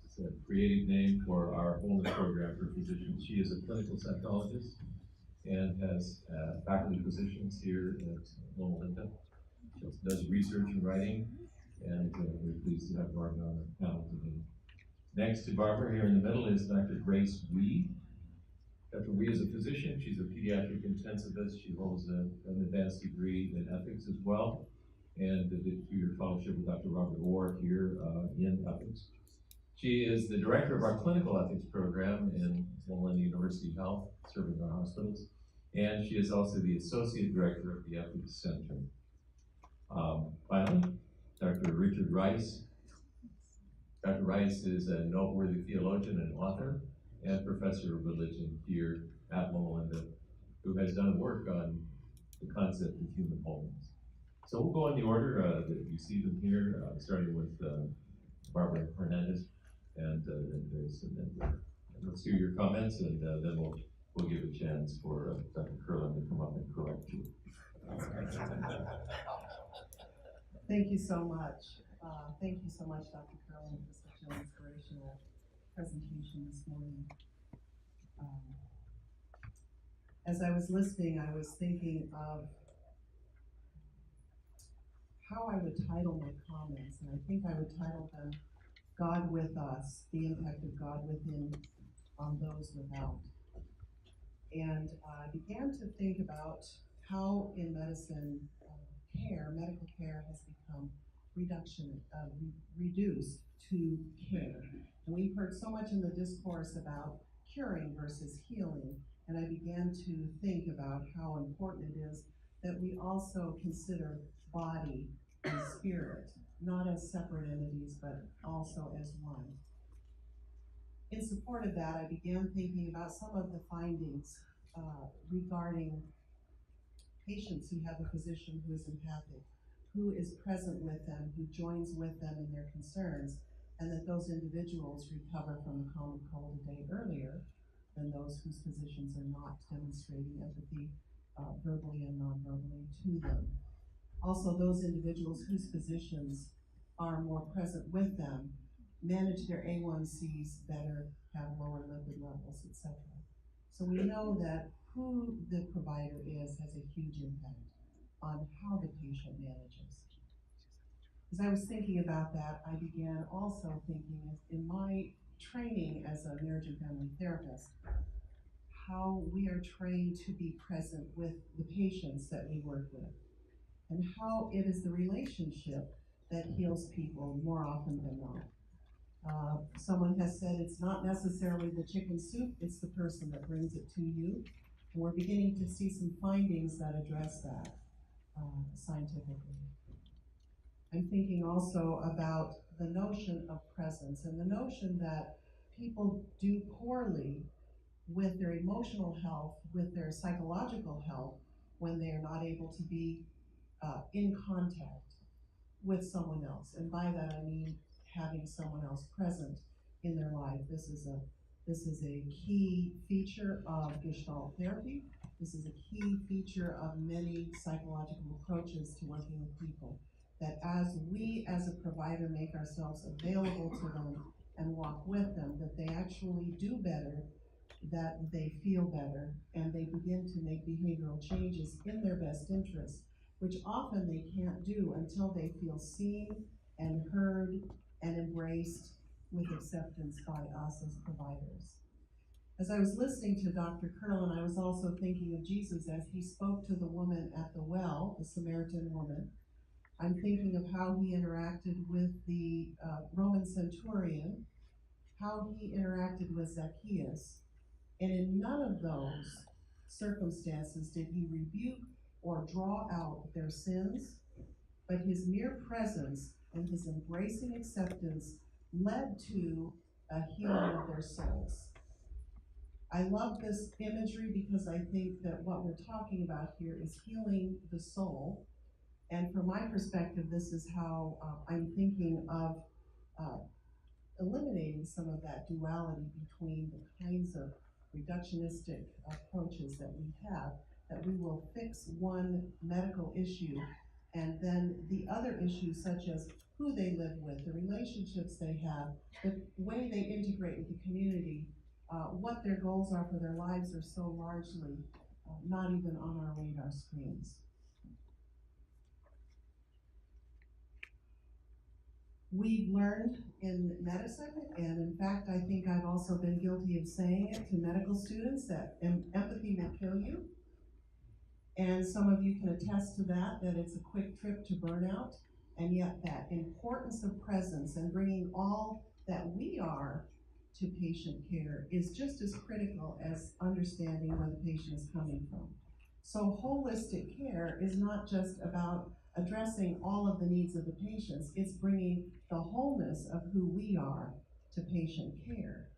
It's a creative name for our wellness program for physicians. She is a clinical psychologist and has faculty positions here at Loma. She also does research and writing, and we're pleased to have Barbara on the panel today. Next to Barbara, here in the middle, is Dr. Grace Wee. Dr. Wee is a physician. She's a pediatric intensivist. She holds an advanced degree in ethics as well, and did a two-year fellowship with Dr. Robert Orr here in ethics. She is the director of our clinical ethics program in Loma University Health, serving our hospitals, and she is also the associate director of the Ethics Center. Finally, Dr. Richard Rice. Dr. Rice is a noteworthy theologian and author and professor of religion here at Loma, who has done work on the concept of human wholeness. So we'll go in the order that you see them here, starting with Barbara Hernandez and then Grace, and then let's hear your comments, and then we'll give a chance for Dr. Curlin to come up and correct you. Thank you so much. Thank you so much, Dr. Curlin, for such an inspirational presentation this morning. As I was listening, I was thinking of how I would title my comments, and I think I would title them God with Us, the Impact of God Within on Those Without. And I began to think about how in medicine, medical care has become reduced to care. And we've heard so much in the discourse about curing versus healing, and I began to think about how important it is that we also consider body and spirit, not as separate entities, but also as one. In support of that, I began thinking about some of the findings regarding patients who have a physician who is empathic, who is present with them, who joins with them in their concerns, and that those individuals recover from a common cold a day earlier than those whose physicians are not demonstrating empathy verbally and non-verbally to them. Also, those individuals whose physicians are more present with them manage their A1Cs better, have lower lipid levels, etc. So we know that who the provider is has a huge impact on how the patient manages. As I was thinking about that, I began also thinking in my training as a marriage and family therapist, how we are trained to be present with the patients that we work with, and how it is the relationship that heals people more often than not. Someone has said it's not necessarily the chicken soup, it's the person that brings it to you. And we're beginning to see some findings that address that scientifically. I'm thinking also about the notion of presence and the notion that people do poorly with their emotional health, with their psychological health, when they are not able to be in contact with someone else. And by that I mean having someone else present in their life. This is a key feature of Gestalt therapy. This is a key feature of many psychological approaches to working with people. That as we as a provider make ourselves available to them and walk with them, that they actually do better, that they feel better, and they begin to make behavioral changes in their best interest, which often they can't do until they feel seen and heard and embraced with acceptance by us as providers. As I was listening to Dr. Curlin, I was also thinking of Jesus as he spoke to the woman at the well, the Samaritan woman. I'm thinking of how he interacted with the Roman centurion, how he interacted with Zacchaeus, and in none of those circumstances did he rebuke or draw out their sins, but his mere presence and his embracing acceptance led to a healing of their souls. I love this imagery because I think that what we're talking about here is healing the soul. And from my perspective, this is how I'm thinking of eliminating some of that duality between the kinds of reductionistic approaches that we have, that we will fix one medical issue and then the other issues such as who they live with, the relationships they have, the way they integrate with the community, what their goals are for their lives are so largely not even on our radar screens. We've learned in medicine, and in fact, I think I've also been guilty of saying it to medical students, that empathy will kill you. And some of you can attest to that it's a quick trip to burnout, and yet that importance of presence and bringing all that we are to patient care is just as critical as understanding where the patient is coming from. So holistic care is not just about addressing all of the needs of the patients, it's bringing the wholeness of who we are to patient care.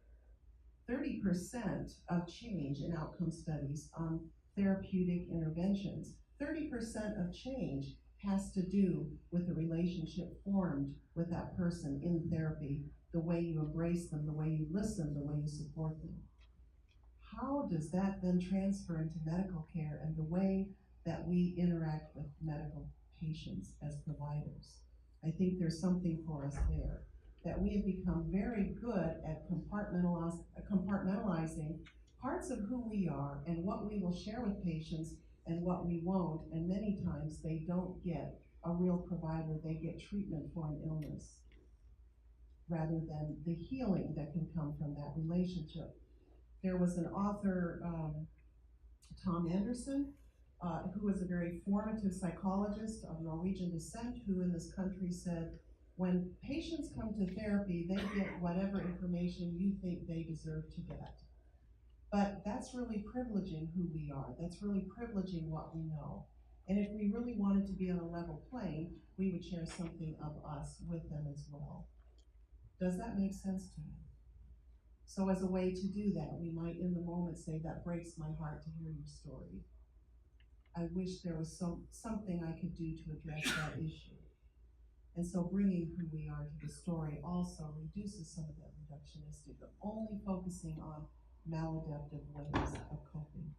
30% of change in outcome studies on therapeutic interventions, 30% of change has to do with the relationship formed with that person in therapy, the way you embrace them, the way you listen, the way you support them. How does that then transfer into medical care and the way that we interact with medical patients as providers? I think there's something for us there, that we have become very good at compartmentalizing parts of who we are and what we will share with patients and what we won't, and many times they don't get a real provider, they get treatment for an illness rather than the healing that can come from that relationship. There was an author, Tom Anderson, who was a very formative psychologist of Norwegian descent, who in this country said, when patients come to therapy, they get whatever information you think they deserve to get. But that's really privileging who we are. That's really privileging what we know. And if we really wanted to be on a level plane, we would share something of us with them as well. Does that make sense to you? So as a way to do that, we might in the moment say, that breaks my heart to hear your story. I wish there was something I could do to address that issue. And so bringing who we are to the story also reduces some of that reductionistic, but only focusing on maladaptive ways of coping.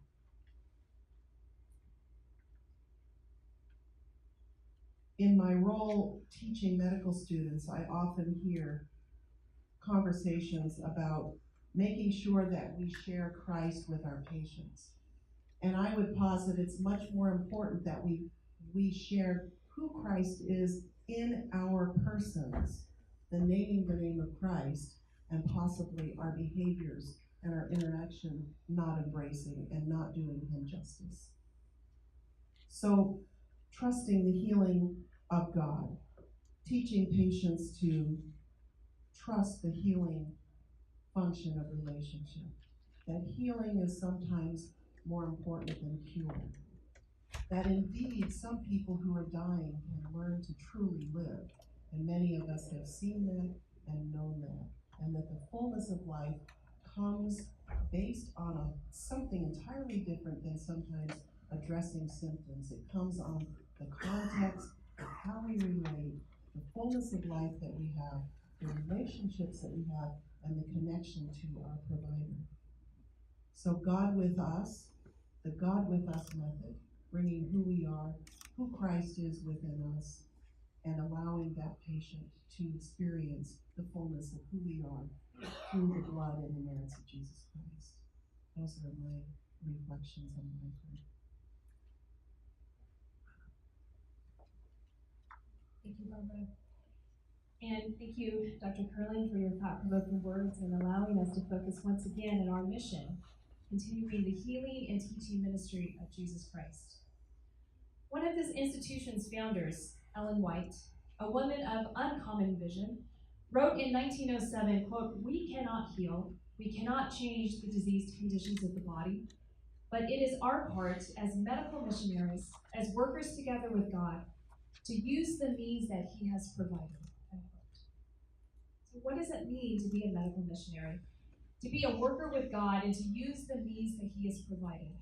In my role teaching medical students, I often hear conversations about making sure that we share Christ with our patients. And I would posit it's much more important that we share who Christ is in our persons than naming the name of Christ and possibly our behaviors and our interaction not embracing and not doing him justice. So trusting the healing of God, teaching patients to trust the healing function of relationship, that healing is sometimes more important than cure, that indeed some people who are dying can learn to truly live, and many of us have seen that and known that, and that the fullness of life comes based on something entirely different than sometimes addressing symptoms. It comes on the context of how we relate, the fullness of life that we have, the relationships that we have, and the connection to our provider. So God with us, the God with us method, bringing who we are, who Christ is within us, and allowing that patient to experience the fullness of who we are through the blood and the merits of Jesus Christ. Those are my reflections on my life. Thank you, Barbara. And thank you, Dr. Curlin, for your thought-provoking words and allowing us to focus once again on our mission, continuing the healing and teaching ministry of Jesus Christ. One of this institution's founders, Ellen White, a woman of uncommon vision, wrote in 1907, quote, "We cannot heal, we cannot change the diseased conditions of the body, but it is our part as medical missionaries, as workers together with God, to use the means that he has provided." Unquote. So what does it mean to be a medical missionary? To be a worker with God and to use the means that he has provided.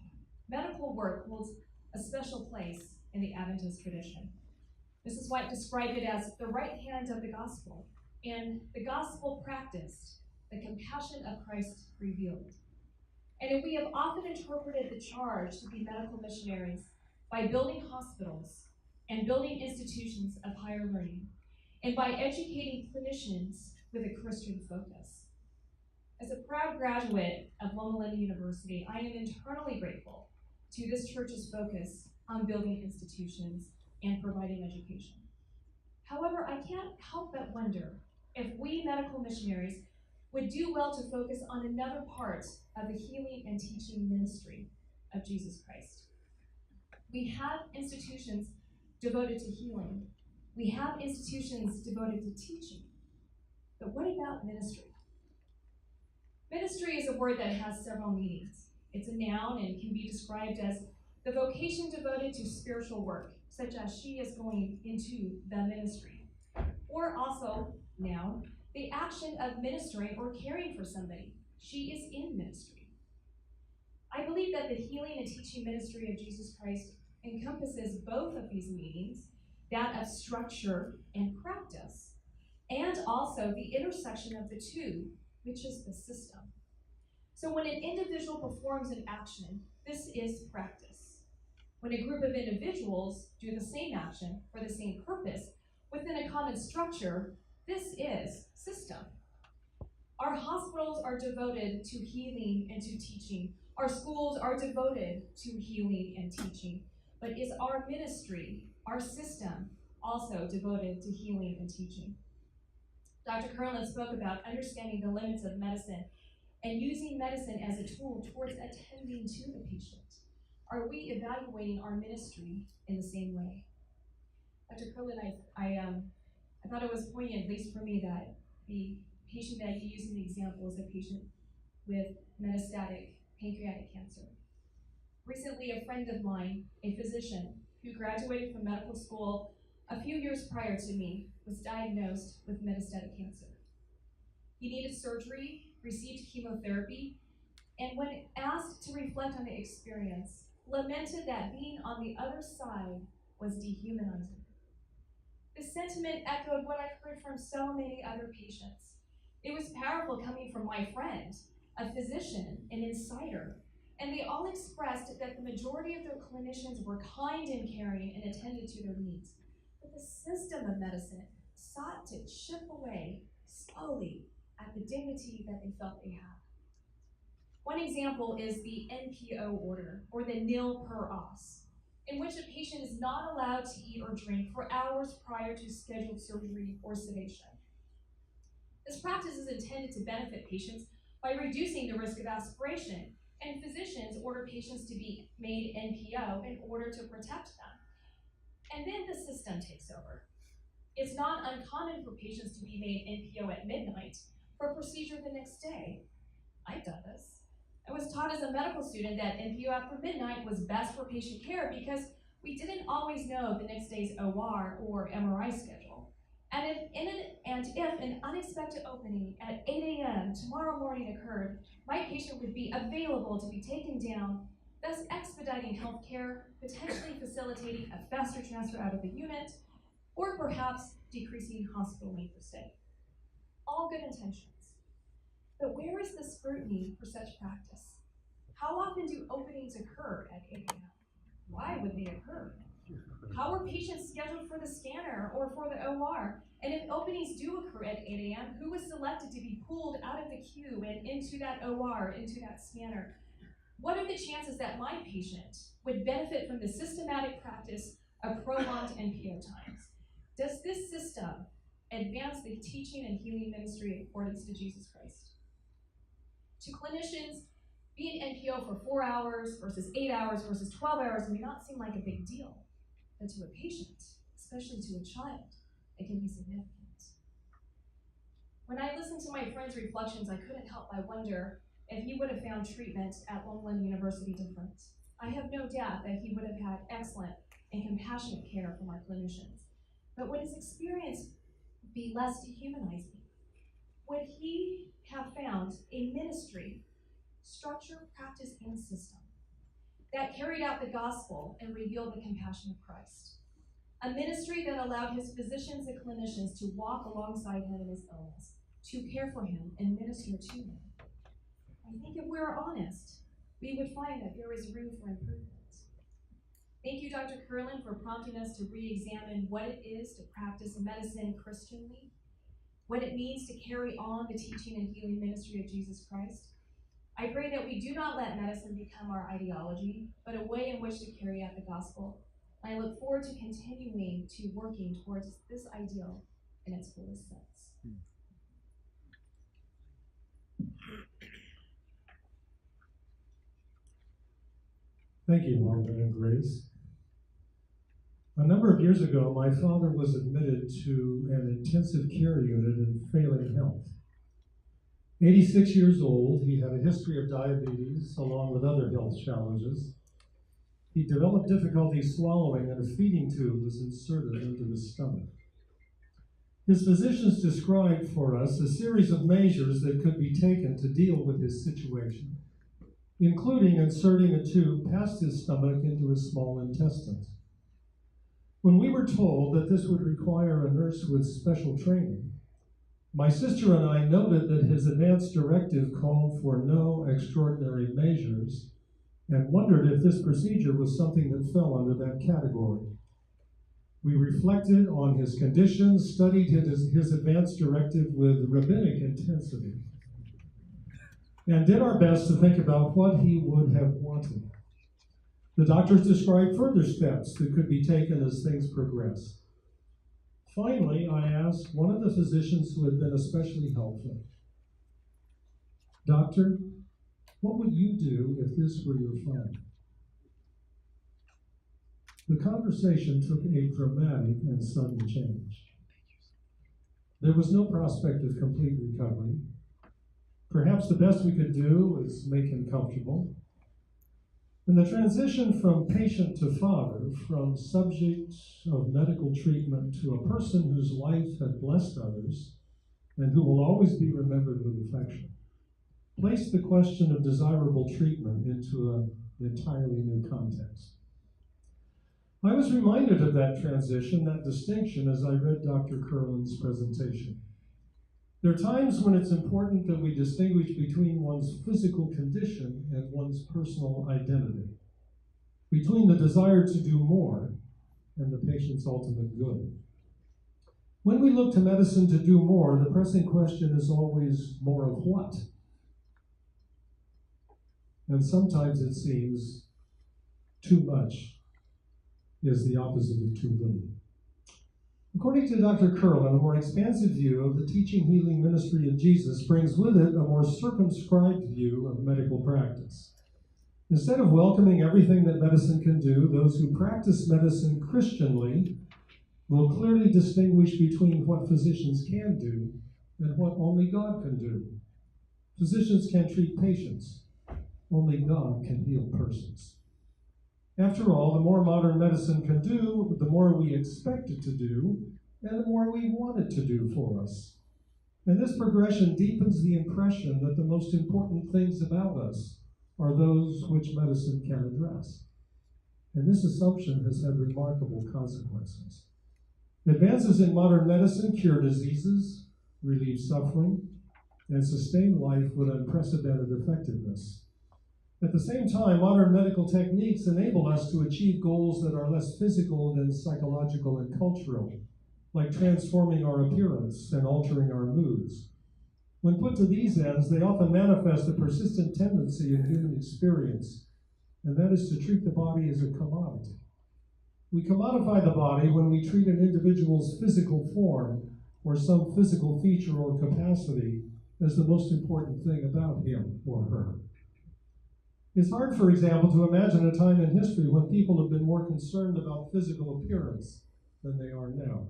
Medical work holds a special place in the Adventist tradition. Mrs. White described it as the right hand of the gospel, and the gospel practiced, the compassion of Christ revealed. And we have often interpreted the charge to be medical missionaries by building hospitals and building institutions of higher learning, and by educating clinicians with a Christian focus. As a proud graduate of Loma University, I am eternally grateful to this church's focus on building institutions and providing education. However, I can't help but wonder if we medical missionaries would do well to focus on another part of the healing and teaching ministry of Jesus Christ. We have institutions devoted to healing. We have institutions devoted to teaching. But what about ministry? Ministry is a word that has several meanings. It's a noun and can be described as the vocation devoted to spiritual work, such as she is going into the ministry. Or also, noun, the action of ministering or caring for somebody. She is in ministry. I believe that the healing and teaching ministry of Jesus Christ encompasses both of these meanings, that of structure and practice, and also the intersection of the two, which is the system. So when an individual performs an action, this is practice. When a group of individuals do the same action for the same purpose within a common structure, this is system. Our hospitals are devoted to healing and to teaching. Our schools are devoted to healing and teaching. But is our ministry, our system, also devoted to healing and teaching? Dr. Curlin spoke about understanding the limits of medicine and using medicine as a tool towards attending to the patient. Are we evaluating our ministry in the same way? Dr. Curlin, I thought it was poignant, at least for me, that the patient that you use in the example is a patient with metastatic pancreatic cancer. Recently, a friend of mine, a physician who graduated from medical school a few years prior to me, was diagnosed with metastatic cancer. He needed surgery, received chemotherapy, and when asked to reflect on the experience, lamented that being on the other side was dehumanizing. This sentiment echoed what I've heard from so many other patients. It was powerful coming from my friend, a physician, an insider, and they all expressed that the majority of their clinicians were kind and caring and attended to their needs. But the system of medicine sought to chip away slowly at the dignity that they felt they had. One example is the NPO order, or the nil per os, in which a patient is not allowed to eat or drink for hours prior to scheduled surgery or sedation. This practice is intended to benefit patients by reducing the risk of aspiration, and physicians order patients to be made NPO in order to protect them. And then the system takes over. It's not uncommon for patients to be made NPO at midnight for a procedure the next day. I've done this. I was taught as a medical student that NPO after midnight was best for patient care because we didn't always know the next day's OR or MRI schedule. And if an unexpected opening at 8 a.m. tomorrow morning occurred, my patient would be available to be taken down, thus expediting healthcare, potentially facilitating a faster transfer out of the unit, or perhaps decreasing hospital length of stay. All good intentions. But where is the scrutiny for such practice? How often do openings occur at 8 a.m.? Why would they occur? How are patients scheduled for the scanner or for the OR? And if openings do occur at 8 a.m., who was selected to be pulled out of the queue and into that OR, into that scanner? What are the chances that my patient would benefit from the systematic practice of prolonged NPO times? Does this system advance the teaching and healing ministry in accordance to Jesus Christ? To clinicians, being NPO for 4 hours versus 8 hours versus 12 hours may not seem like a big deal, but to a patient, especially to a child, it can be significant. When I listened to my friend's reflections, I couldn't help but wonder if he would have found treatment at Loma University different. I have no doubt that he would have had excellent and compassionate care from our clinicians. But would his experience be less dehumanizing? Would he have found a ministry, structure, practice, and system that carried out the gospel and revealed the compassion of Christ? A ministry that allowed his physicians and clinicians to walk alongside him in his illness, to care for him and minister to him. I think if we're honest, we would find that there is room for improvement. Thank you, Dr. Curlin, for prompting us to re-examine what it is to practice medicine Christianly, what it means to carry on the teaching and healing ministry of Jesus Christ. I pray that we do not let medicine become our ideology, but a way in which to carry out the gospel. I look forward to continuing to working towards this ideal in its fullest sense. Thank you, Loma and Grace. A number of years ago, my father was admitted to an intensive care unit in failing health. 86 years old, he had a history of diabetes along with other health challenges. He developed difficulty swallowing and a feeding tube was inserted into his stomach. His physicians described for us a series of measures that could be taken to deal with his situation, including inserting a tube past his stomach into his small intestines. When we were told that this would require a nurse with special training, my sister and I noted that his advance directive called for no extraordinary measures and wondered if this procedure was something that fell under that category. We reflected on his condition, studied his advance directive with rabbinic intensity, and did our best to think about what he would have wanted. The doctors described further steps that could be taken as things progressed. Finally, I asked one of the physicians who had been especially helpful, "Doctor, what would you do if this were your father?" The conversation took a dramatic and sudden change. There was no prospect of complete recovery. Perhaps the best we could do was make him comfortable. And the transition from patient to father, from subject of medical treatment to a person whose life had blessed others and who will always be remembered with affection, placed the question of desirable treatment into an entirely new context. I was reminded of that transition, that distinction, as I read Dr. Curlin's presentation. There are times when it's important that we distinguish between one's physical condition and one's personal identity, between the desire to do more and the patient's ultimate good. When we look to medicine to do more, the pressing question is always more of what? And sometimes it seems too much is the opposite of too little. According to Dr. Curlin, a more expansive view of the teaching healing ministry of Jesus brings with it a more circumscribed view of medical practice. Instead of welcoming everything that medicine can do, those who practice medicine Christianly will clearly distinguish between what physicians can do and what only God can do. Physicians can treat patients. Only God can heal persons. After all, the more modern medicine can do, the more we expect it to do, and the more we want it to do for us. And this progression deepens the impression that the most important things about us are those which medicine can address. And this assumption has had remarkable consequences. Advances in modern medicine cure diseases, relieve suffering, and sustain life with unprecedented effectiveness. At the same time, modern medical techniques enable us to achieve goals that are less physical than psychological and cultural, like transforming our appearance and altering our moods. When put to these ends, they often manifest a persistent tendency in human experience, and that is to treat the body as a commodity. We commodify the body when we treat an individual's physical form or some physical feature or capacity as the most important thing about him or her. It's hard, for example, to imagine a time in history when people have been more concerned about physical appearance than they are now.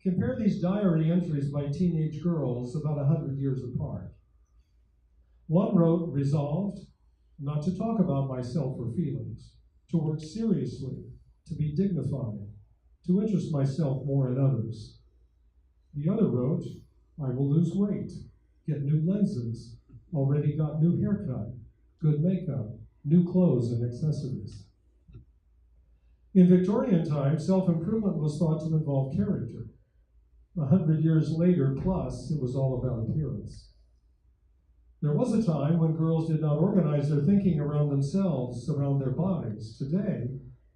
Compare these diary entries by teenage girls about 100 years apart. One wrote, resolved not to talk about myself or feelings, to work seriously, to be dignified, to interest myself more in others. The other wrote, I will lose weight, get new lenses, already got new haircut, good makeup, new clothes and accessories. In Victorian times, self-improvement was thought to involve character. 100 years later, plus, it was all about appearance. There was a time when girls did not organize their thinking around themselves, around their bodies. Today,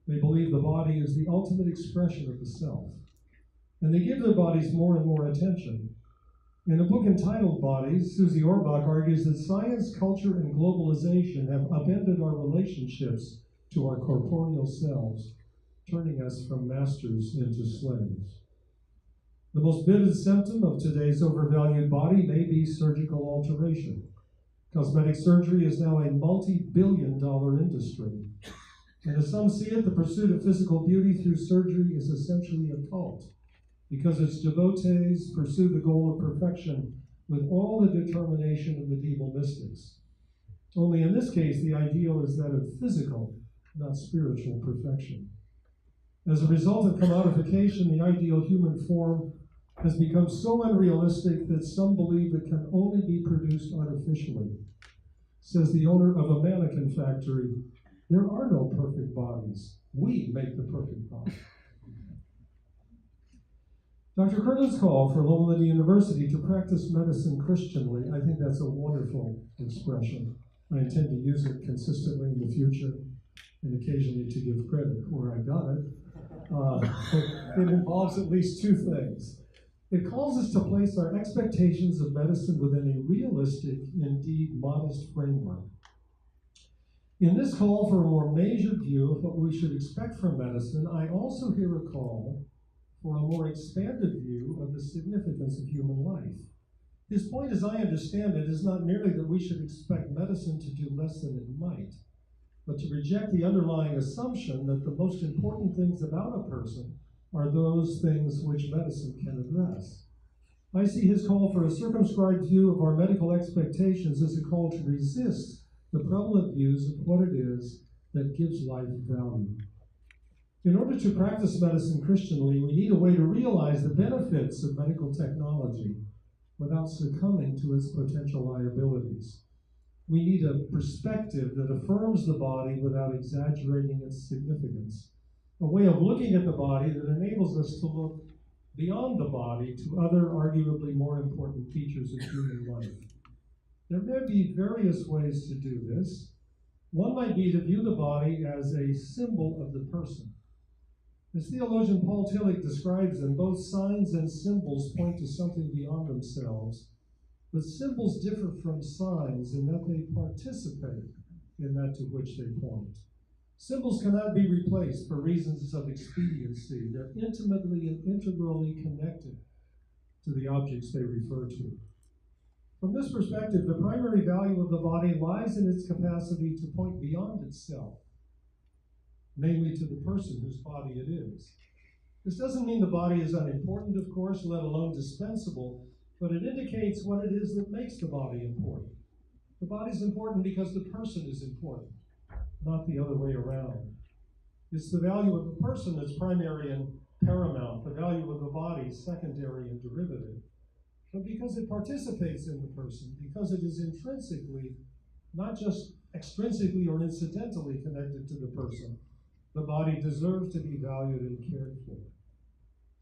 they believe the body is the ultimate expression of the self. And they give their bodies more and more attention. In a book entitled Bodies, Susie Orbach argues that science, culture, and globalization have upended our relationships to our corporeal selves, turning us from masters into slaves. The most vivid symptom of today's overvalued body may be surgical alteration. Cosmetic surgery is now a multi-billion-dollar industry. And as some see it, the pursuit of physical beauty through surgery is essentially a cult, because its devotees pursue the goal of perfection with all the determination of medieval mystics. Only in this case, the ideal is that of physical, not spiritual perfection. As a result of commodification, the ideal human form has become so unrealistic that some believe it can only be produced artificially. Says the owner of a mannequin factory, there are no perfect bodies. We make the perfect body. Dr. Curlin's call for Loma University to practice medicine Christianly, I think that's a wonderful expression. I intend to use it consistently in the future and occasionally to give credit where I got it. It involves at least two things. It calls us to place our expectations of medicine within a realistic, indeed modest framework. In this call for a more measured view of what we should expect from medicine, I also hear a call for a more expanded view of the significance of human life. His point, as I understand it, is not merely that we should expect medicine to do less than it might, but to reject the underlying assumption that the most important things about a person are those things which medicine can address. I see his call for a circumscribed view of our medical expectations as a call to resist the prevalent views of what it is that gives life value. In order to practice medicine Christianly, we need a way to realize the benefits of medical technology without succumbing to its potential liabilities. We need a perspective that affirms the body without exaggerating its significance. A way of looking at the body that enables us to look beyond the body to other, arguably more important features of human life. There may be various ways to do this. One might be to view the body as a symbol of the person. As theologian Paul Tillich describes them, both signs and symbols point to something beyond themselves, but symbols differ from signs in that they participate in that to which they point. Symbols cannot be replaced for reasons of expediency. They're intimately and integrally connected to the objects they refer to. From this perspective, the primary value of the body lies in its capacity to point beyond itself, namely to the person whose body it is. This doesn't mean the body is unimportant, of course, let alone dispensable, but it indicates what it is that makes the body important. The body is important because the person is important, not the other way around. It's the value of the person that's primary and paramount, the value of the body secondary and derivative. But because it participates in the person, because it is intrinsically, not just extrinsically or incidentally connected to the person, the body deserves to be valued and cared for.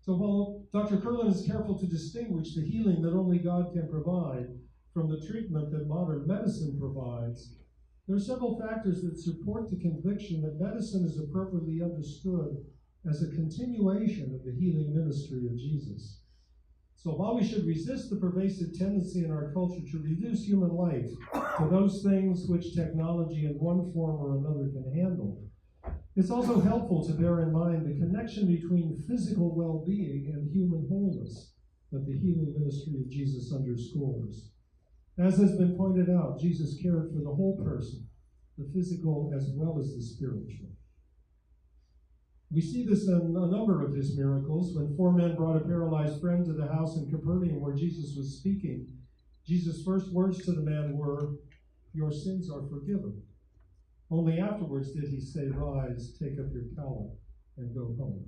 So while Dr. Curlin is careful to distinguish the healing that only God can provide from the treatment that modern medicine provides, there are several factors that support the conviction that medicine is appropriately understood as a continuation of the healing ministry of Jesus. So while we should resist the pervasive tendency in our culture to reduce human life to those things which technology in one form or another can handle, it's also helpful to bear in mind the connection between physical well-being and human wholeness that the healing ministry of Jesus underscores. As has been pointed out, Jesus cared for the whole person, the physical as well as the spiritual. We see this in a number of his miracles. When 4 men brought a paralyzed friend to the house in Capernaum where Jesus was speaking, Jesus' first words to the man were, "Your sins are forgiven." Only afterwards did he say, "Rise, take up your pallet, and go home."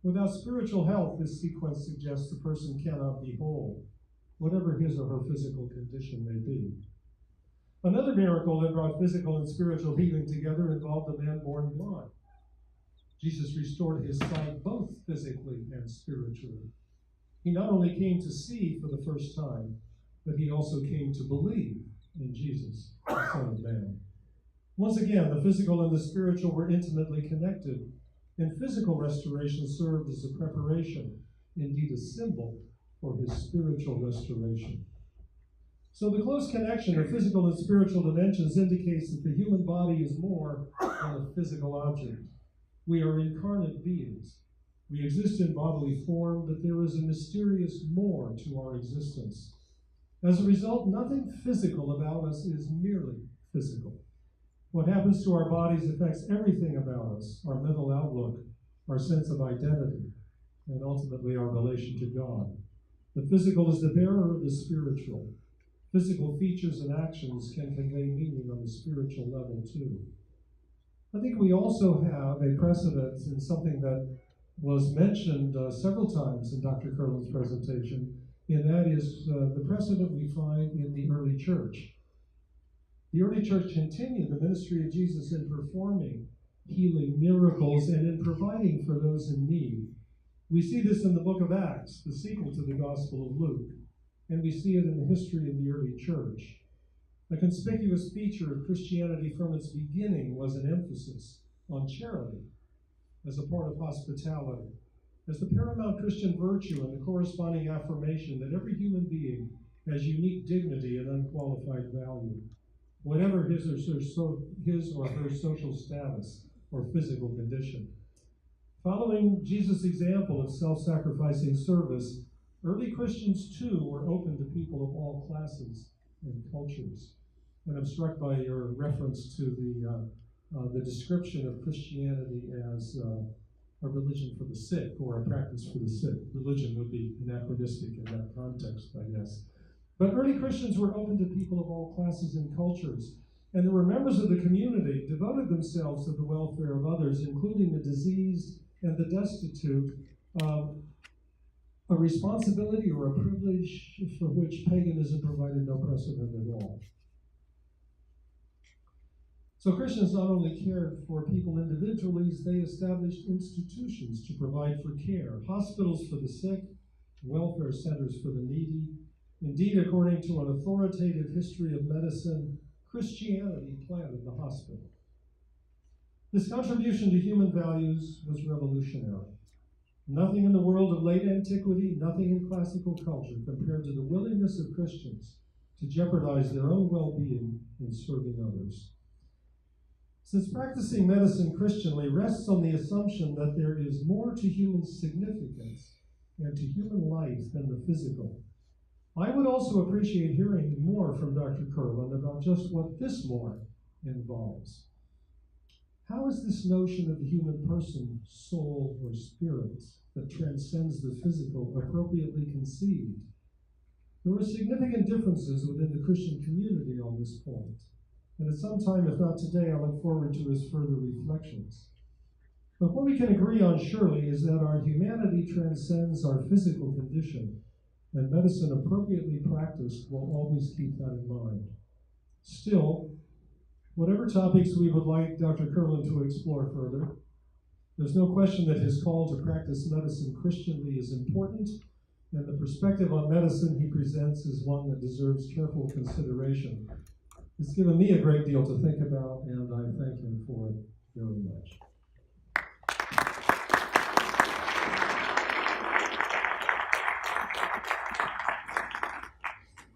Without spiritual health, this sequence suggests the person cannot be whole, whatever his or her physical condition may be. Another miracle that brought physical and spiritual healing together involved a man born blind. Jesus restored his sight both physically and spiritually. He not only came to see for the first time, but he also came to believe in Jesus, the Son of Man. Once again, the physical and the spiritual were intimately connected, and physical restoration served as a preparation, indeed a symbol, for his spiritual restoration. So the close connection of physical and spiritual dimensions indicates that the human body is more than a physical object. We are incarnate beings. We exist in bodily form, but there is a mysterious more to our existence. As a result, nothing physical about us is merely physical. What happens to our bodies affects everything about us, our mental outlook, our sense of identity, and ultimately our relation to God. The physical is the bearer of the spiritual. Physical features and actions can convey meaning on the spiritual level too. I think we also have a precedent in something that was mentioned several times in Dr. Curlin's presentation, and that is the precedent we find in the early church. The early church continued the ministry of Jesus in performing healing miracles and in providing for those in need. We see this in the book of Acts, the sequel to the Gospel of Luke, and we see it in the history of the early church. A conspicuous feature of Christianity from its beginning was an emphasis on charity as a part of hospitality, as the paramount Christian virtue and the corresponding affirmation that every human being has unique dignity and unqualified value, whatever his or her social status or physical condition. Following Jesus' example of self-sacrificing service, early Christians too were open to people of all classes and cultures. And I'm struck by your reference to the description of Christianity as a religion for the sick, or a practice for the sick. Religion would be anachronistic in that context, I guess. But early Christians were open to people of all classes and cultures, and there were members of the community devoted themselves to the welfare of others, including the diseased and the destitute, a responsibility or a privilege for which paganism provided no precedent at all. So Christians not only cared for people individually, they established institutions to provide for care, hospitals for the sick, welfare centers for the needy. Indeed, according to an authoritative history of medicine, Christianity planted the hospital. This contribution to human values was revolutionary. Nothing in the world of late antiquity, nothing in classical culture compared to the willingness of Christians to jeopardize their own well-being in serving others. Since practicing medicine Christianly rests on the assumption that there is more to human significance and to human life than the physical, I would also appreciate hearing more from Dr. Curlin about just what this more involves. How is this notion of the human person, soul, or spirit that transcends the physical appropriately conceived? There are significant differences within the Christian community on this point, and at some time, if not today, I look forward to his further reflections. But what we can agree on surely is that our humanity transcends our physical condition, and medicine appropriately practiced will always keep that in mind. Still, whatever topics we would like Dr. Curlin to explore further, there's no question that his call to practice medicine Christianly is important, and the perspective on medicine he presents is one that deserves careful consideration. It's given me a great deal to think about, and I thank him for it very much.